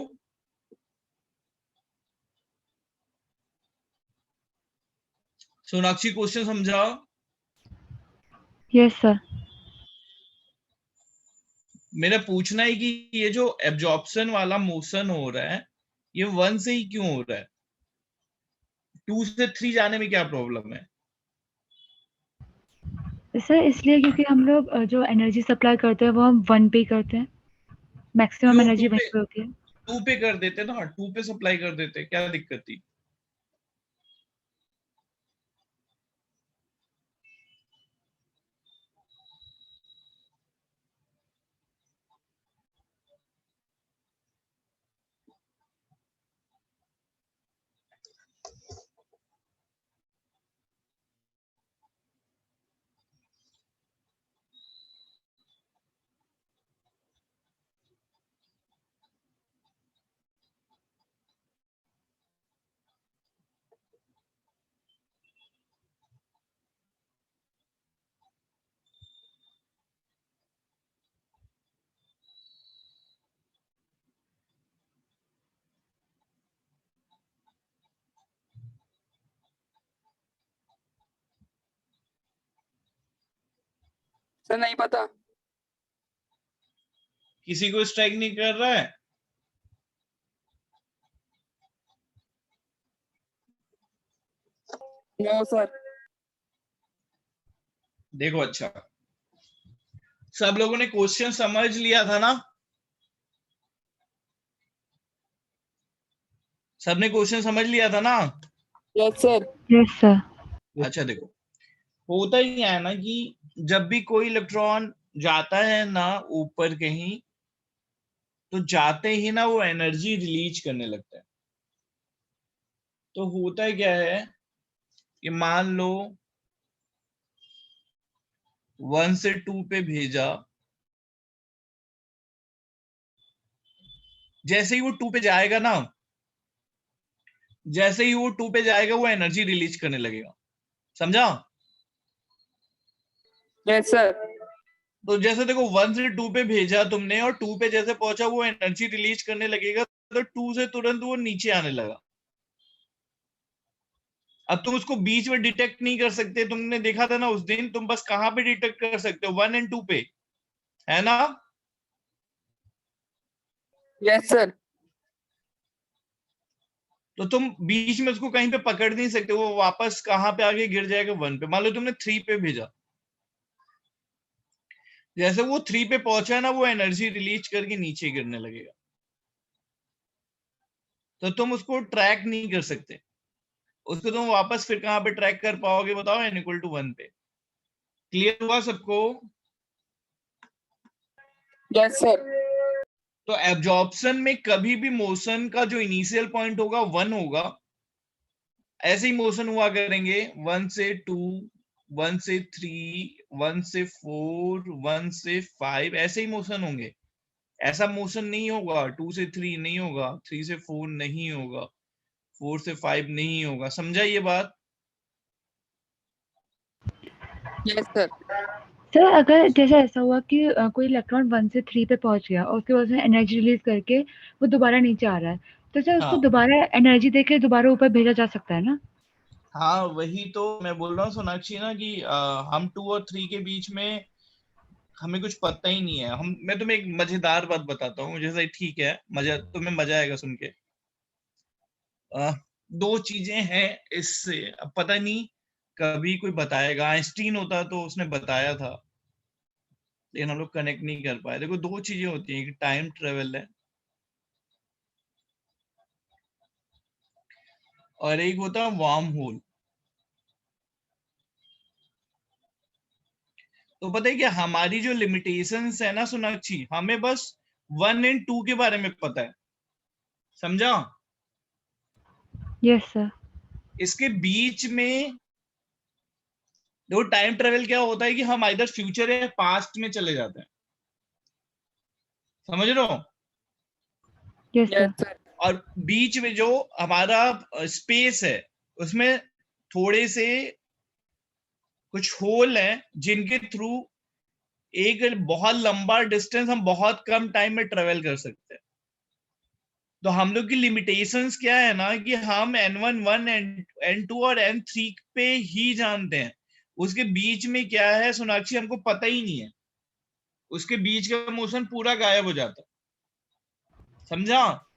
सोनाक्षी, क्वेश्चन समझा? Yes, sir. मेरा पूछना है कि ये जो एब्जॉर्प्शन वाला मोशन हो रहा है ये 1 से ही क्यों हो रहा है? 2 से 3 जाने में क्या प्रॉब्लम है? सर इसलिए क्योंकि हम लोग जो एनर्जी सप्लाई करते हैं वो हम 1 पे ही करते हैं, मैक्सिमम क्यों एनर्जी 2 वहीं पे? पे होती है। 2 पे कर देते ना, 2 पे सप्लाई कर देते, क्या दिक्कत थी? सर नहीं पता। किसी को स्ट्राइक नहीं कर रहा है? No sir. देखो अच्छा, सब लोगों ने क्वेश्चन समझ लिया था ना? सबने क्वेश्चन समझ लिया था ना? Yes sir. Yes sir. अच्छा देखो, होता ही है ना कि जब भी कोई इलेक्ट्रॉन जाता है ना ऊपर कहीं, तो जाते ही ना वो एनर्जी रिलीज करने लगता है। तो होता है क्या है कि मान लो 1 से 2 पे भेजा, जैसे ही वो 2 पे जाएगा ना, जैसे ही वो 2 पे जाएगा वो एनर्जी रिलीज करने लगेगा। समझा? Yes sir. तो जैसे देखो 1 से 2 पे भेजा तुमने और 2 पे जैसे पहुंचा वो एनर्जी रिलीज करने लगेगा, तो 2 से तुरंत वो नीचे आने लगा। अब तुम उसको बीच में डिटेक्ट नहीं कर सकते, तुमने देखा था ना उस दिन, तुम बस कहां पे डिटेक्ट कर सकते हो? 1 और 2 पे, है ना? Yes sir. तो तुम बीच में उसको कहीं पे पकड़ नहीं सकते, वो वापस कहां पे आके गिर जाएगा? 1 पे। मान लो तुमने 3 पे भेजा, जैसे वो 3 पे पहुंचा ना वो एनर्जी रिलीज करके नीचे गिरने लगेगा। तो तुम उसको ट्रैक नहीं कर सकते, उसको तुम वापस फिर कहां पे ट्रैक कर पाओगे बताओ? n=1 पे। क्लियर हुआ सबको? Yes sir. तो एब्जॉर्प्शन में कभी भी मोशन का जो इनिशियल पॉइंट होगा 1 होगा। ऐसे ही मोशन हुआ करेंगे 1 से 2, 1 से 3, 1 से 4, 1 से 5, ऐसे ही मोशन होंगे। ऐसा मोशन नहीं होगा 2 से 3 नहीं होगा, 3 से 4 नहीं होगा, 4 से 5 नहीं होगा। समझा ये बात? Yes sir. सर अगर जैसे ऐसा हुआ कि कोई इलेक्ट्रॉन 1 से 3 पे पहुंच गया और उसके बाद उसने एनर्जी रिलीज करके वो दोबारा नीचे आ रहा है, तो सर उसको हाँ दोबारा एनर्जी देके दोबारा ऊपर भेजा जा सकता है ना? हाँ, वही तो मैं बोल रहा हूँ सोनाक्षी ना कि हम 2 और 3 के बीच में हमें कुछ पता ही नहीं है। मैं तुम्हें एक मजेदार बात बताता हूँ, जैसे ठीक है, तुम्हें मजा आएगा सुन के। दो चीजें हैं इससे, अब पता नहीं कभी कोई बताएगा। आइंस्टीन होता तो उसने बताया था, लेकिन हम लोग कनेक्ट नहीं कर पाए। देखो दो चीजें होती हैं, एक टाइम ट्रेवल है और एक होता है वार्म होल। तो पता है क्या, हमारी जो लिमिटेशंस है ना सोनाक्षी, हमें बस 1 और 2 के बारे में पता है। समझा? Yes sir. इसके बीच में देखो टाइम ट्रेवल क्या होता है कि हम इधर फ्यूचर या पास्ट में चले जाते हैं। समझ रहे हो? Yes yes sir. सर। और बीच में जो हमारा स्पेस है उसमें थोड़े से कुछ होल हैं जिनके थ्रू एक बहुत लंबा डिस्टेंस हम बहुत कम टाइम में ट्रेवल कर सकते हैं। तो हम लोग की लिमिटेशंस क्या है ना कि हम n1 n2 और n3 पे ही जानते हैं। उसके बीच में क्या है सोनाक्षी, हमको पता ही नहीं है। उसके बीच का मोशन पूरा गायब हो जाता है। समझा?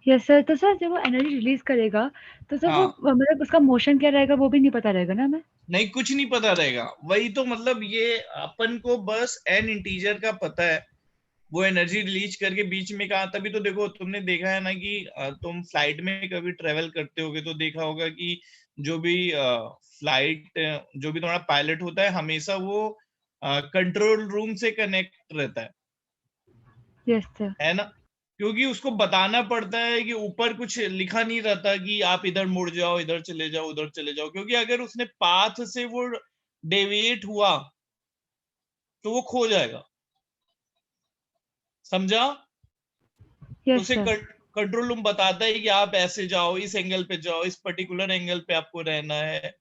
Yes sir. तो सर जब वो एनर्जी रिलीज करेगा तो सर वो हाँ, मतलब उसका मोशन क्या रहेगा वो भी नहीं पता रहेगा ना हमें? नहीं कुछ नहीं पता रहेगा। वही तो मतलब, ये अपन को बस n इंटीजर का पता है, वो एनर्जी रिलीज करके बीच में कहा। तभी तो देखो तुमने देखा है ना कि तुम फ्लाइट में कभी ट्रेवल करते होगे तो देखा होगा कि जो भी फ्लाइट, जो भी तुम्हारा पायलट होता है, हमेशा वो कंट्रोल रूम से कनेक्ट रहता यस सर। है ना? क्योंकि उसको बताना पड़ता है कि ऊपर कुछ लिखा नहीं रहता कि आप इधर मुड़ जाओ, इधर चले जाओ, उधर चले जाओ। क्योंकि अगर उसने पाथ से वो डेविएट हुआ तो वो खो जाएगा। समझा? तो यस उसे सर। कंट्रोल रूम बताता है कि आप ऐसे जाओ, इस एंगल पे जाओ, इस पर्टिकुलर एंगल पे आपको रहना है।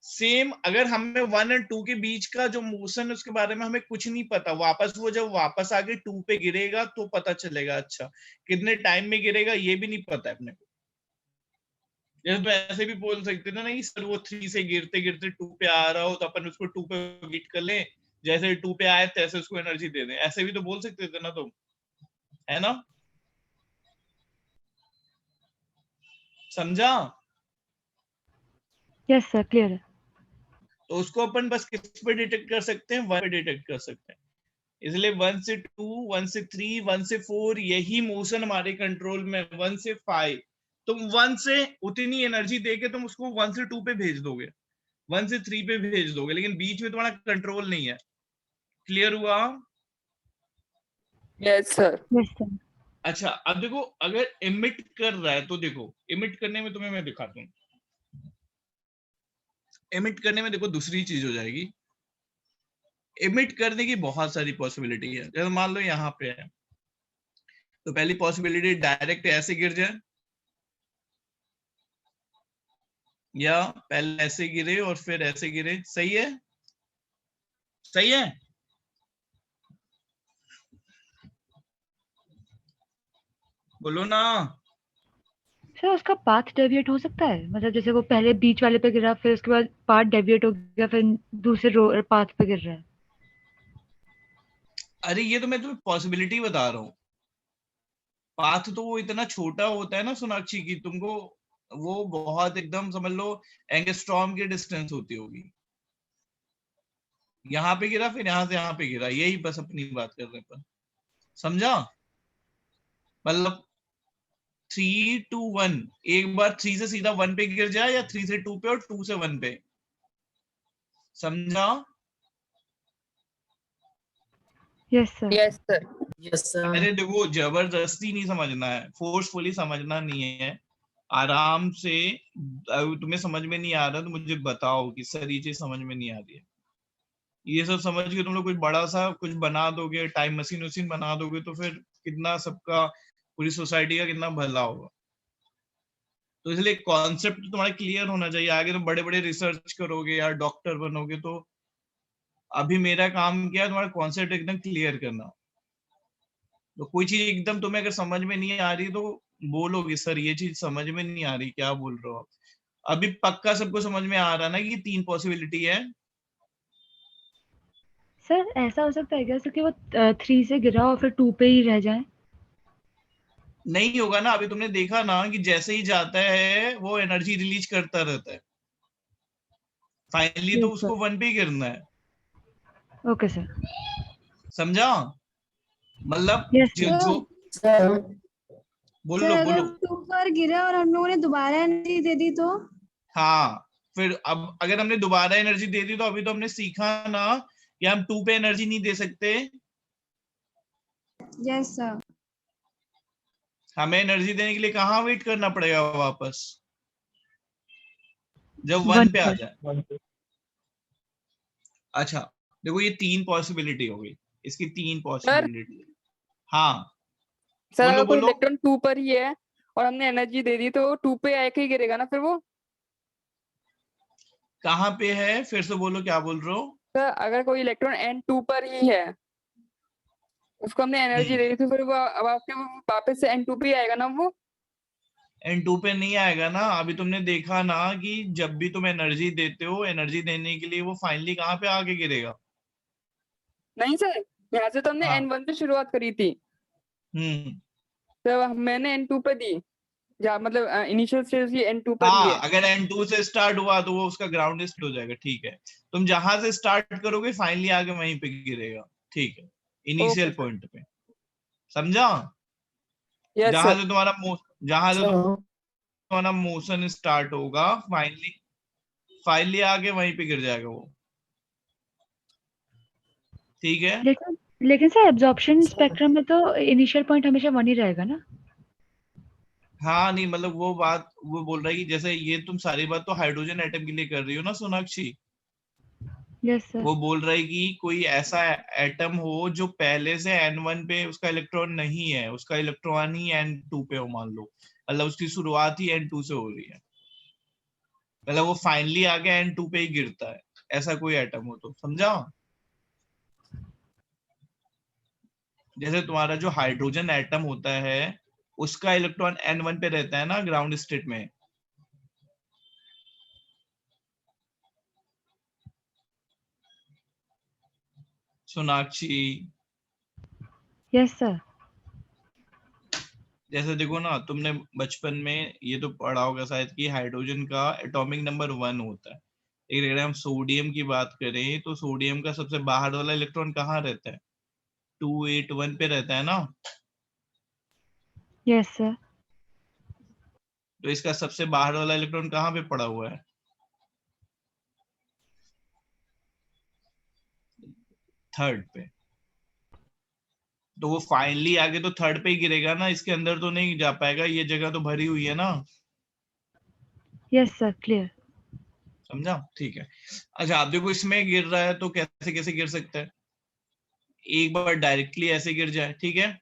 सेम अगर हमें 1 और 2 के बीच का जो मोशन है उसके बारे में हमें कुछ नहीं पता, वापस वो जब वापस आके 2 पे गिरेगा तो पता चलेगा। अच्छा, कितने टाइम में गिरेगा ये भी नहीं पता है अपने को। जैसे तो ऐसे भी बोल सकते थे ना कि सर वो 3 से गिरते गिरते 2 पे आ रहा हो तो अपन उसको 2 पे बीट कर लें, जैसे 2 पे आए तैसे उसको एनर्जी दे दें, ऐसे भी तो बोल सकते थे ना तुम, है ना? समझा? यस सर, क्लियर है। तो उसको अपन बस किस पे डिटेक्ट कर सकते हैं? 1 पे डिटेक्ट कर सकते हैं। इसलिए 1 से 2, 1 से 3, 1 से 4 यही मोशन हमारे कंट्रोल में, 1 से 5 तुम 1 से उतनी एनर्जी देके तुम उसको 1 से 2 पे भेज दोगे, 1 से 3 पे भेज दोगे, लेकिन बीच में तुम्हारा कंट्रोल नहीं है। क्लियर हुआ? Yes sir. Yes sir. अच्छा, अब देखो अगर इमिट कर रहा है तो देखो, इमिट करने में तुम्हें मैं दिखाता हूँ। इमिट करने में देखो दूसरी चीज हो जाएगी। इमिट करने की बहुत सारी पॉसिबिलिटी है। जैसे मान लो यहाँ पे है, तो पहली पॉसिबिलिटी डायरेक्ट ऐसे गिर जाए, या पहले ऐसे गिरे और फिर ऐसे गिरे। सही है? सही है? बोलो ना। सर उसका पाथ डेविएट हो सकता है, मतलब जैसे वो पहले बीच वाले पे गिरा, फिर उसके बाद पाथ डेविएट हो गया, फिर दूसरे पाथ पे गिर रहा है। अरे ये तो मैं तुम्हें पॉसिबिलिटी बता रहा हूँ। पाथ तो वो इतना छोटा होता है ना सोनाक्षी की, तुमको वो बहुत एकदम समझ लो एंगस्ट्रॉम की डिस्टेंस होती होगी। यहाँ पे गिरा, फिर यहाँ से यहाँ पे गिरा, यही बस अपनी बात कर रहे हैं अपन। समझा? मतलब 3 to 1, एक बार 3 से सीधा 1 पे गिर जाए, या 3 से 2 पे और 2 से 1 पे। समझा? Yes sir. Yes sir. Yes sir. अरे देखो जबरदस्ती नहीं समझना है, फोर्सफुली समझना नहीं है, आराम से। अगर तुम्हें समझ में नहीं आ रहा तो मुझे बताओ कि सर ये चीज समझ में नहीं आ रही है। ये सब समझ के तुम लोग कुछ बड़ा सा कुछ बना दोगे, टाइम मशीन वशीन बना दोगे, तो फिर कितना सबका, पूरी सोसाइटी का कितना भला होगा। तो इसलिए कॉन्सेप्ट तुम्हारा क्लियर होना चाहिए। आगे तुम बड़े बड़े रिसर्च करोगे या डॉक्टर बनोगे, तो अभी मेरा काम क्या है, तुम्हारा कॉन्सेप्ट एकदम क्लियर करना। तो कोई चीज एकदम तुम्हें अगर समझ में नहीं आ रही तो बोलोगे सर ये चीज समझ में नहीं आ रही, क्या बोल रहे हो आप? अभी पक्का सबको समझ में आ रहा ना कि 3 पॉसिबिलिटी है। सर ऐसा हो सकता है क्या सर कि वो 3 से गिरा और फिर 2 पे ही रह जाए? नहीं होगा ना, अभी तुमने देखा ना कि जैसे ही जाता है वो एनर्जी रिलीज करता रहता है, फाइनली तो यस उसको सर। 1 पे ही गिरना है। Okay sir. समझा? मतलब यस जो सर। जो सर बोल सर लो अगर बोलो। 2 पर गिरा और हम लोगों ने दोबारा एनर्जी दे दी तो? हाँ, फिर अब अगर हमने दोबारा एनर्जी दे दी तो अभी तो हमने सीखा ना कि हम 2 पे एनर्जी नहीं दे सकते, यस सर। हमें एनर्जी देने के लिए कहाँ वेट करना पड़ेगा वापस, जब 1 1 पे आ पर। जाए। अच्छा देखो ये 3 पॉसिबिलिटी हो गई, इसकी 3 पॉसिबिलिटी। हाँ सर बोलो अगर कोई बोलो। इलेक्ट्रॉन 2 पर ही है और हमने एनर्जी दे दी तो 2 पे आके ही गिरेगा ना फिर वो? कहाँ पे है, फिर से बोलो, क्या बोल रहे हो? सर अगर कोई इलेक्ट्रॉन N2 पर ही है, उसको हमने एनर्जी दे दी तो फिर वो अब आपके वापस से N2 पे ही आएगा ना वो? N2 पे नहीं आएगा ना। अभी तुमने देखा ना कि जब भी तुम एनर्जी देते हो, एनर्जी देने के लिए वो फाइनली कहाँ पे आके गिरेगा? नहीं सर, यहाँ से तो हमने हाँ। N1 पे शुरुआत करी थी, हम्म। तो मैंने N2 पे दी, जहाँ मतलब इनिशियल स्टेज ये N2 पर ही हाँ, है। अगर N2 से स्टार्ट हुआ तो वो उसका ग्राउंड स्टेट हो जाएगा। ठीक है, तुम जहां से स्टार्ट करोगे फाइनली आगे वहीं पे गिरेगा। ठीक है, ओके इनिशियल सर। पॉइंट पे। समझा? यस जहां सर। से तुम्हारा जहां से सर तुम्हारा मोशन स्टार्ट होगा, फाइनली फाइनली आगे वहीं पे गिर जाएगा वो। ठीक है। लेकिन सर एब्जॉर्प्शन स्पेक्ट्रम में तो इनिशियल पॉइंट हमेशा 1 ही रहेगा ना? हाँ नहीं, मतलब वो बात वो बोल रहा है कि जैसे ये तुम सारी बात तो हाइड्रोजन एटम के लिए कर रही हो ना सोनाक्षी। Yes sir. वो बोल रहा है कि कोई ऐसा एटम हो जो पहले से N1 पे उसका इलेक्ट्रॉन नहीं है, उसका इलेक्ट्रॉन ही N2 पे हो, मान लो, मतलब उसकी शुरुआत ही N2 से हो रही है, मतलब वो फाइनली आगे N2 पे ही गिरता है, ऐसा कोई एटम हो तो। समझा? जैसे तुम्हारा जो हाइड्रोजन एटम होता है उसका इलेक्ट्रॉन N1 पे रहता है ना ग्राउंड स्टेट में, सोनाक्षी, Yes, sir. जैसे देखो ना, तुमने बचपन में ये तो पढ़ा होगा शायद कि हाइड्रोजन का एटॉमिक नंबर 1 होता है। लेकिन अगर हम सोडियम की बात करें तो सोडियम का सबसे बाहर वाला इलेक्ट्रॉन कहाँ रहता है? 281 पे रहता है ना। Yes, sir. तो इसका सबसे बाहर वाला इलेक्ट्रॉन कहाँ पे पड़ा हुआ है? थर्ड पे। तो वो फाइनली आगे तो थर्ड पे ही गिरेगा ना, इसके अंदर तो नहीं जा पाएगा, ये जगह तो भरी हुई है ना। Yes, sir. Clear. समझा? ठीक है। अच्छा, आप देखो इसमें गिर रहा है तो कैसे कैसे गिर सकता है? एक बार डायरेक्टली ऐसे गिर जाए, ठीक है,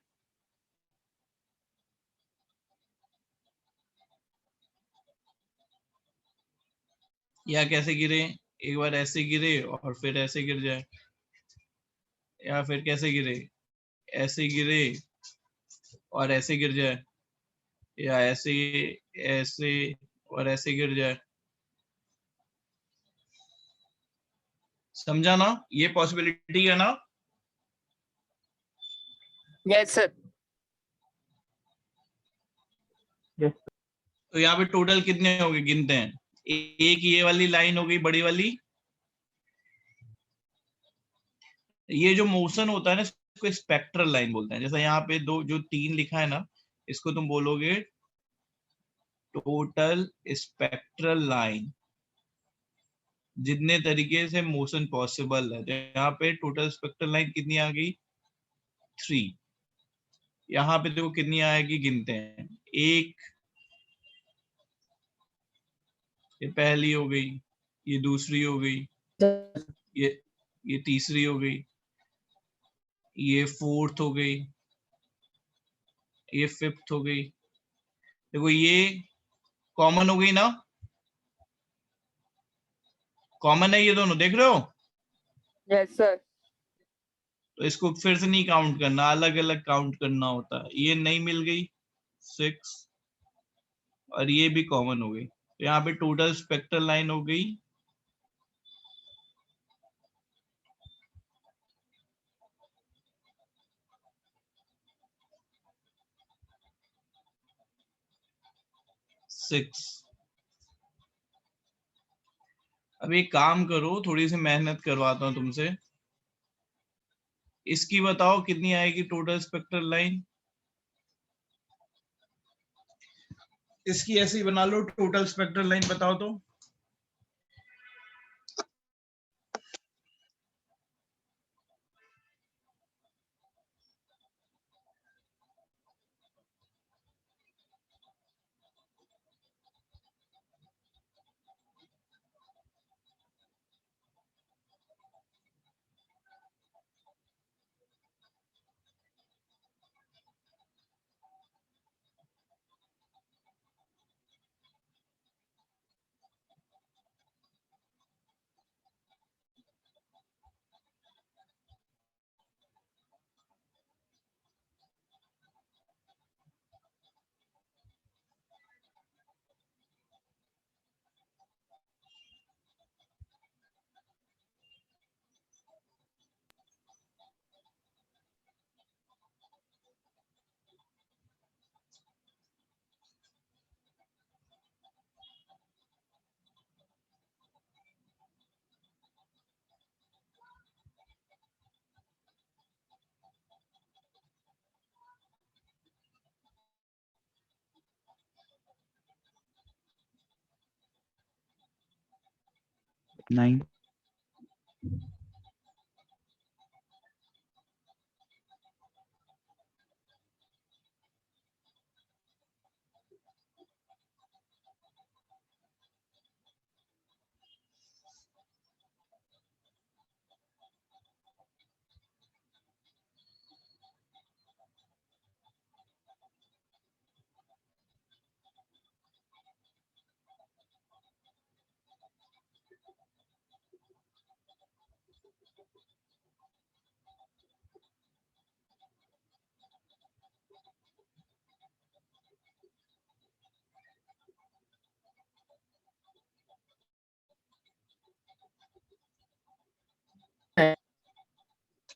या कैसे गिरे, एक बार ऐसे गिरे और फिर ऐसे गिर जाए, या फिर कैसे गिरे, ऐसे गिरे और ऐसे गिर जाए, या ऐसे ऐसे और ऐसे गिर जाए। समझा ना? ये पॉसिबिलिटी है ना। Yes sir. यस तो यहाँ पे टोटल कितने हो गए, गिनते हैं। एक ये वाली लाइन हो गई बड़ी वाली, ये जो मोशन होता है ना इसको स्पेक्ट्रल लाइन बोलते हैं। जैसा यहाँ पे दो जो 3 लिखा है ना, इसको तुम बोलोगे टोटल स्पेक्ट्रल लाइन। जितने तरीके से मोशन पॉसिबल है, तो यहाँ पे टोटल स्पेक्ट्रल लाइन कितनी आ गई? 3। यहाँ पे देखो कितनी आएगी, गिनते हैं। एक, ये पहली हो गई, ये दूसरी हो गई, ये ये तीसरी हो गई, ये फोर्थ हो गई, ये फिफ्थ हो गई। देखो ये कॉमन हो गई ना, कॉमन है ये दोनों, देख रहे हो? Yes sir. तो इसको फिर से नहीं काउंट करना, अलग अलग काउंट करना होता है। ये नहीं मिल गई 6, और ये भी कॉमन हो गई, तो यहाँ पे टोटल स्पेक्ट्रल लाइन हो गई 6। अब एक काम करो, थोड़ी सी मेहनत करवाता हूँ तुमसे। इसकी बताओ कितनी आएगी टोटल स्पेक्ट्रल लाइन। इसकी ऐसे ही बना लो, टोटल स्पेक्ट्रल लाइन बताओ तो। Nine.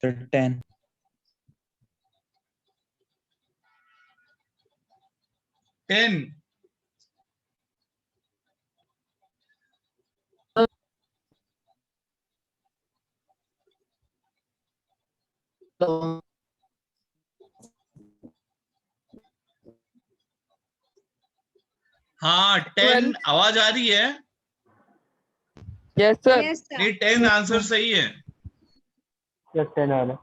Sir, 10. 10. हाँ 10 आवाज आ रही है? Yes sir. Yes, sir. नहीं 10 आंसर सही है। Yes, 10 आ रहा है।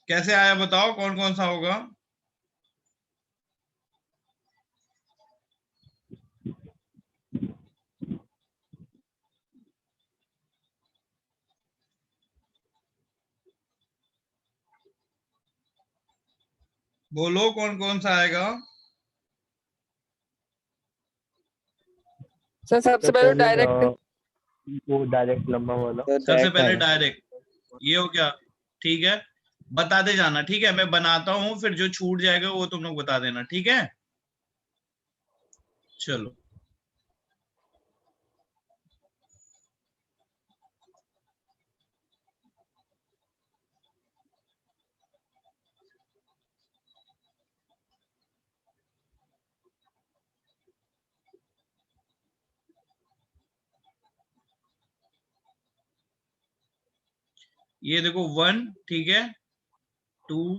कैसे आया बताओ, कौन कौन सा होगा? बोलो कौन कौन सा आएगा? सर सबसे पहले डायरेक्ट। वो डायरेक्ट लंबा वाला। Sir, सबसे direct पहले आएगा। डायरेक्ट, ये हो गया। ठीक है, बताते जाना। ठीक है, मैं बनाता हूं, फिर जो छूट जाएगा वो तुम लोग बता देना। ठीक है, चलो। ये देखो 1, ठीक है, 2,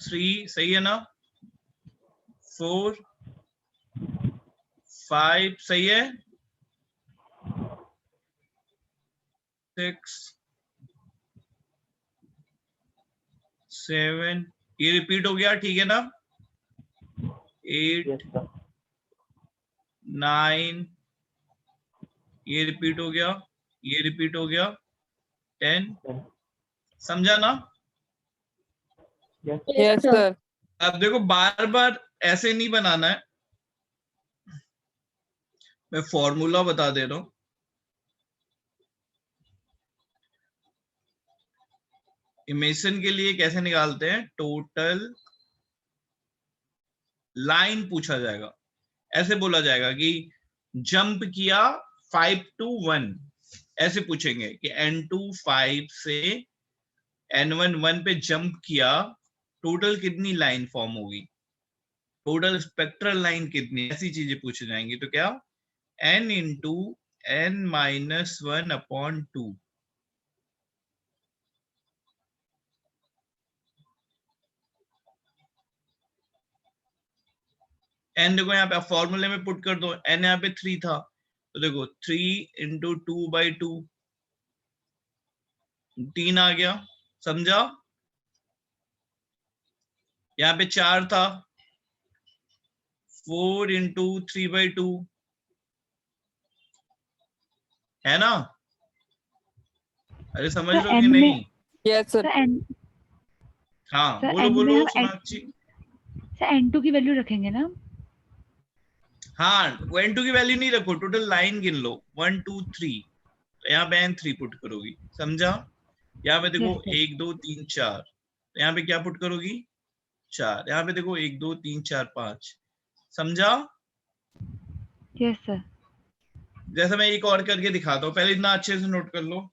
3 सही है ना, 4, 5 सही है, 6, 7, ये रिपीट हो गया। ठीक है ना, 8, Yes, sir. 9, ये रिपीट हो गया, ये रिपीट हो गया, 10। 10. समझा ना? Yes. Yes sir. अब देखो बार बार ऐसे नहीं बनाना है, मैं फॉर्मूला बता दे रहा हूं। इमेशन के लिए कैसे निकालते हैं? टोटल लाइन पूछा जाएगा, ऐसे बोला जाएगा कि जंप किया 5 to 1, ऐसे पूछेंगे कि n2 5 से n1 1 पे जंप किया, टोटल कितनी लाइन फॉर्म होगी, टोटल स्पेक्ट्रल लाइन कितनी, ऐसी चीजें पूछे जाएंगी। तो क्या, n इंटू n-1/2। n देखो यहाँ पे फॉर्मूले में पुट कर दो, n यहाँ पे 3 था, तो देखो 3 इंटू 2/2, 3 आ गया। समझा? यहाँ पे 4 था, 4 इंटू 3/2 है ना? अरे समझ सर लो कि एन में नहीं? Yes sir. सर एन हाँ सर बोलो एन में बोलो हम सोनाक्षी। सर n2 की वैल्यू रखेंगे ना? हाँ, 1 2 की वैल्यू नहीं रखो, टोटल लाइन गिन लो, 1 2 3, तो यहाँ पे n3 पुट करोगी। समझा? यहाँ पे देखो यस सर। 1 2 3 4, तो यहाँ पे क्या पुट करोगी? 4। यहाँ पे देखो 1 2 3 4 5। समझा? Yes sir. जैसा मैं एक और करके दिखाता हूँ, पहले इतना अच्छे से नोट कर लो।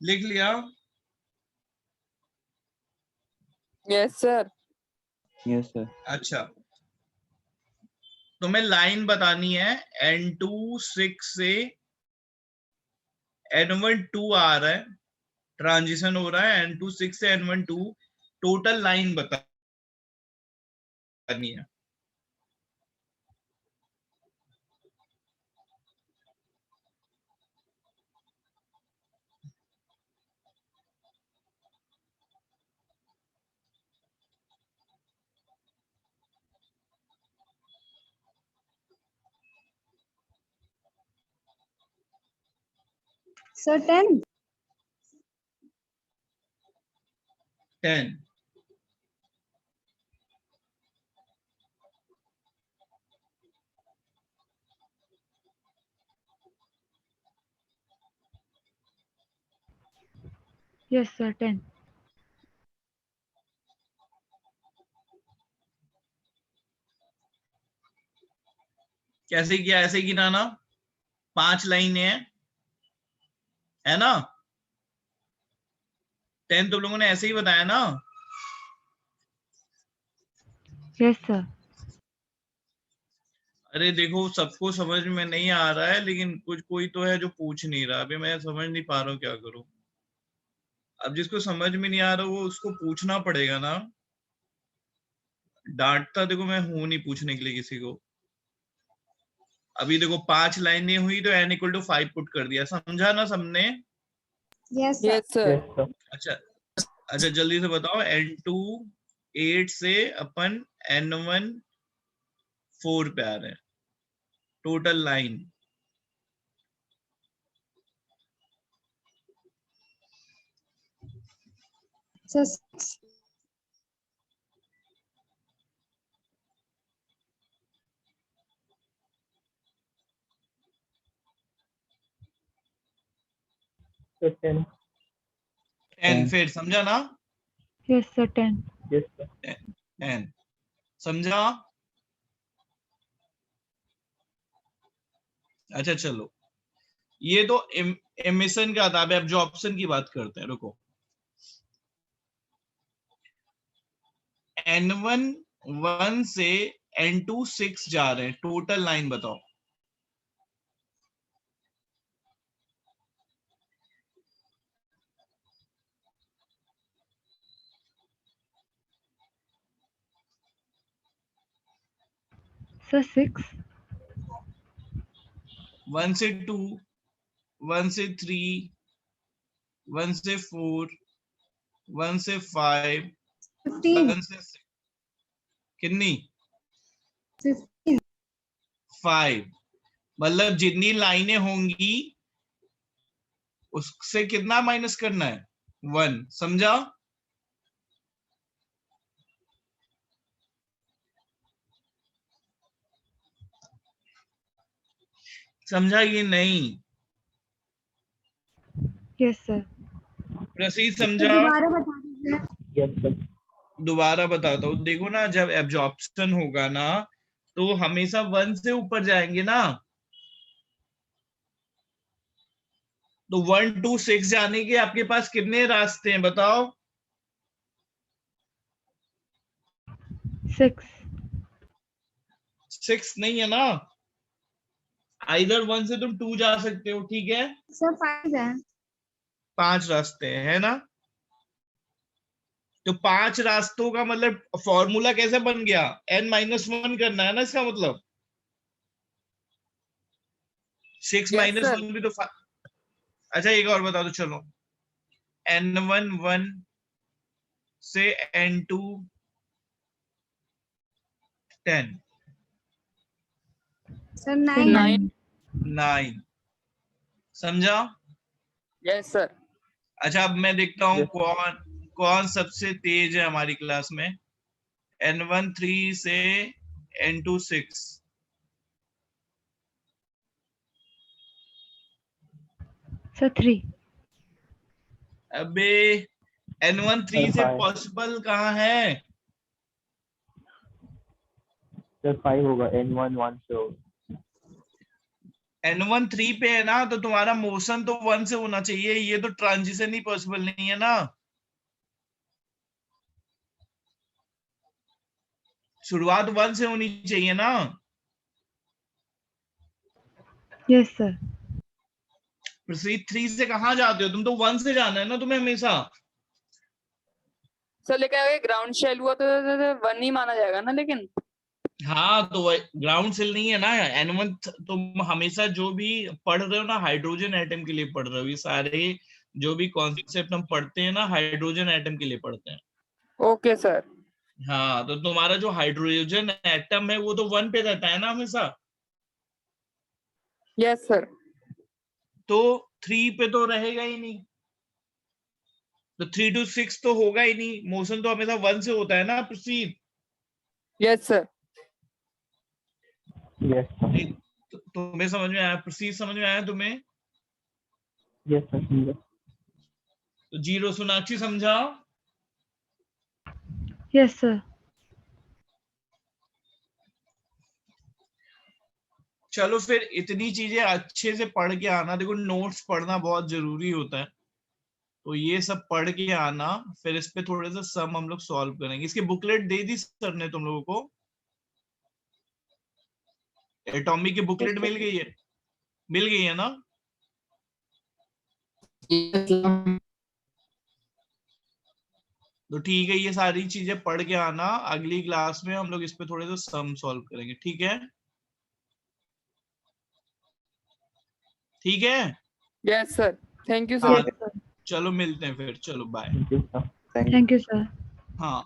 लिख लिया? Yes sir. Yes, sir. अच्छा, तुम्हें लाइन बतानी है N2 6 से N1 2 आ रहा है, ट्रांजिशन हो रहा है, N2 6 से N1 2, टोटल लाइन बतानी है। Sir, 10. 10। Yes, sir. 10. कैसे किया? ऐसे गिनाना, 5 लाइनें हैं, है ना? 10 तुम लोगों ने ऐसे ही बताया ना? Yes, sir. अरे देखो, सबको समझ में नहीं आ रहा है, लेकिन कुछ कोई तो है जो पूछ नहीं रहा। अभी मैं समझ नहीं पा रहा हूँ क्या करूं। अब जिसको समझ में नहीं आ रहा वो उसको पूछना पड़ेगा ना। डांटता देखो मैं हूं नहीं पूछने के लिए किसी को। अभी देखो 5 लाइनें हुई तो n = 5 पुट कर दिया, समझा ना सबने? Yes, sir. Yes, sir. Yes, sir. अच्छा जल्दी से बताओ। N2 8 से अपन N1 4 पे आ रहे हैं, टोटल लाइन। Sir, 6. Sir, 10. 10 फिर समझा ना? Yes, sir. 10. Yes, sir. 10 समझा? अच्छा चलो, ये तो एमिशन का था। अब एब्जॉर्प्शन की बात करते हैं, रुको। N1 1 से N2 6 जा रहे हैं, टोटल लाइन बताओ। Sir, 6. 1 से 2, 1 से 3, 1 से 4, 1 से 5, 15. 1 से 6, कितनी? 15. 5। मतलब जितनी लाइनें होंगी उससे कितना माइनस करना है? 1। समझा? समझा ये नहीं? Yes, sir. प्रसीद Sir, समझा? दोबारा बता दीजिए. Yes, sir. दोबारा बताता हूँ। देखो ना, जब एब्जॉर्प्शन होगा ना तो हमेशा 1 से ऊपर जाएंगे ना। तो 1 2 6 जाने के आपके पास कितने रास्ते हैं बताओ? 6. 6 नहीं है ना। आइदर 1 से तुम 2 जा सकते हो, ठीक है? Sir, 5 है. 5 रास्ते हैं, है ना? तो 5 रास्तों का मतलब फॉर्मूला कैसे बन गया? n-1 करना है ना इसका मतलब। 6 Yes, माइनस sir. 1 भी तो अच्छा एक और बता दो चलो। N1 1 से N2 10, Sir, 9. 9. 9। समझा? Yes, sir. अच्छा अब मैं देखता हूँ Yes. कौन सबसे तेज है हमारी क्लास में। N1 3 से N2 6। Sir, 3. अबे N1 3 से 5. पॉसिबल कहाँ है? Sir, 5 होगा. N1 1 से होगा. N1 3 पे है ना, तो तुम्हारा मोशन तो 1 से होना चाहिए। ये तो ट्रांजिशन ही पॉसिबल नहीं है ना। शुरुआत 1 से होनी चाहिए ना। Yes, sir. प्रसीद 3 से कहाँ जाते हो तुम? तो 1 से जाना है ना तुम्हें हमेशा। सर लेकिन अगर ग्राउंड शेल हुआ तो 1 ही माना जाएगा ना, लेकिन हाँ तो ग्राउंड सेल नहीं है ना N1। तुम हमेशा जो भी पढ़ रहे हो ना हाइड्रोजन एटम के लिए पढ़ रहे हो। ये सारे जो भी कॉन्सेप्ट हम पढ़ते हैं ना हाइड्रोजन एटम के लिए पढ़ते हैं। Okay sir. हाँ तो तुम्हारा जो हाइड्रोजन एटम है वो तो 1 पे रहता है ना हमेशा। Yes sir. तो 3 पे तो रहेगा ही नहीं। तो 3 to 6 तो होगा ही नहीं। मोशन तो हमेशा 1 से होता है ना प्रसीद। Yes sir. Yes sir. तुम्हें समझ में आया? प्रसीद समझ में आया तुम्हें? यस सर समझा। तो 0 सोनाक्षी समझाओ। Yes, sir. चलो फिर इतनी चीजें अच्छे से पढ़ के आना। देखो नोट्स पढ़ना बहुत जरूरी होता है, तो ये सब पढ़ के आना। फिर इस पे थोड़े से सम हम लोग सॉल्व करेंगे। इसकी बुकलेट दे दी सर ने तुम लोगों को? एटॉमिक की बुकलेट मिल गई है? मिल गई है ना? तो ठीक है, ये सारी चीजें पढ़ के आना। अगली क्लास में हम लोग इस पे थोड़े से सम सॉल्व करेंगे। ठीक है? ठीक है। Yes sir. थैंक यू हाँ सर। चलो मिलते हैं फिर। चलो bye. Thank you sir. Thank you. Thank you, sir. हाँ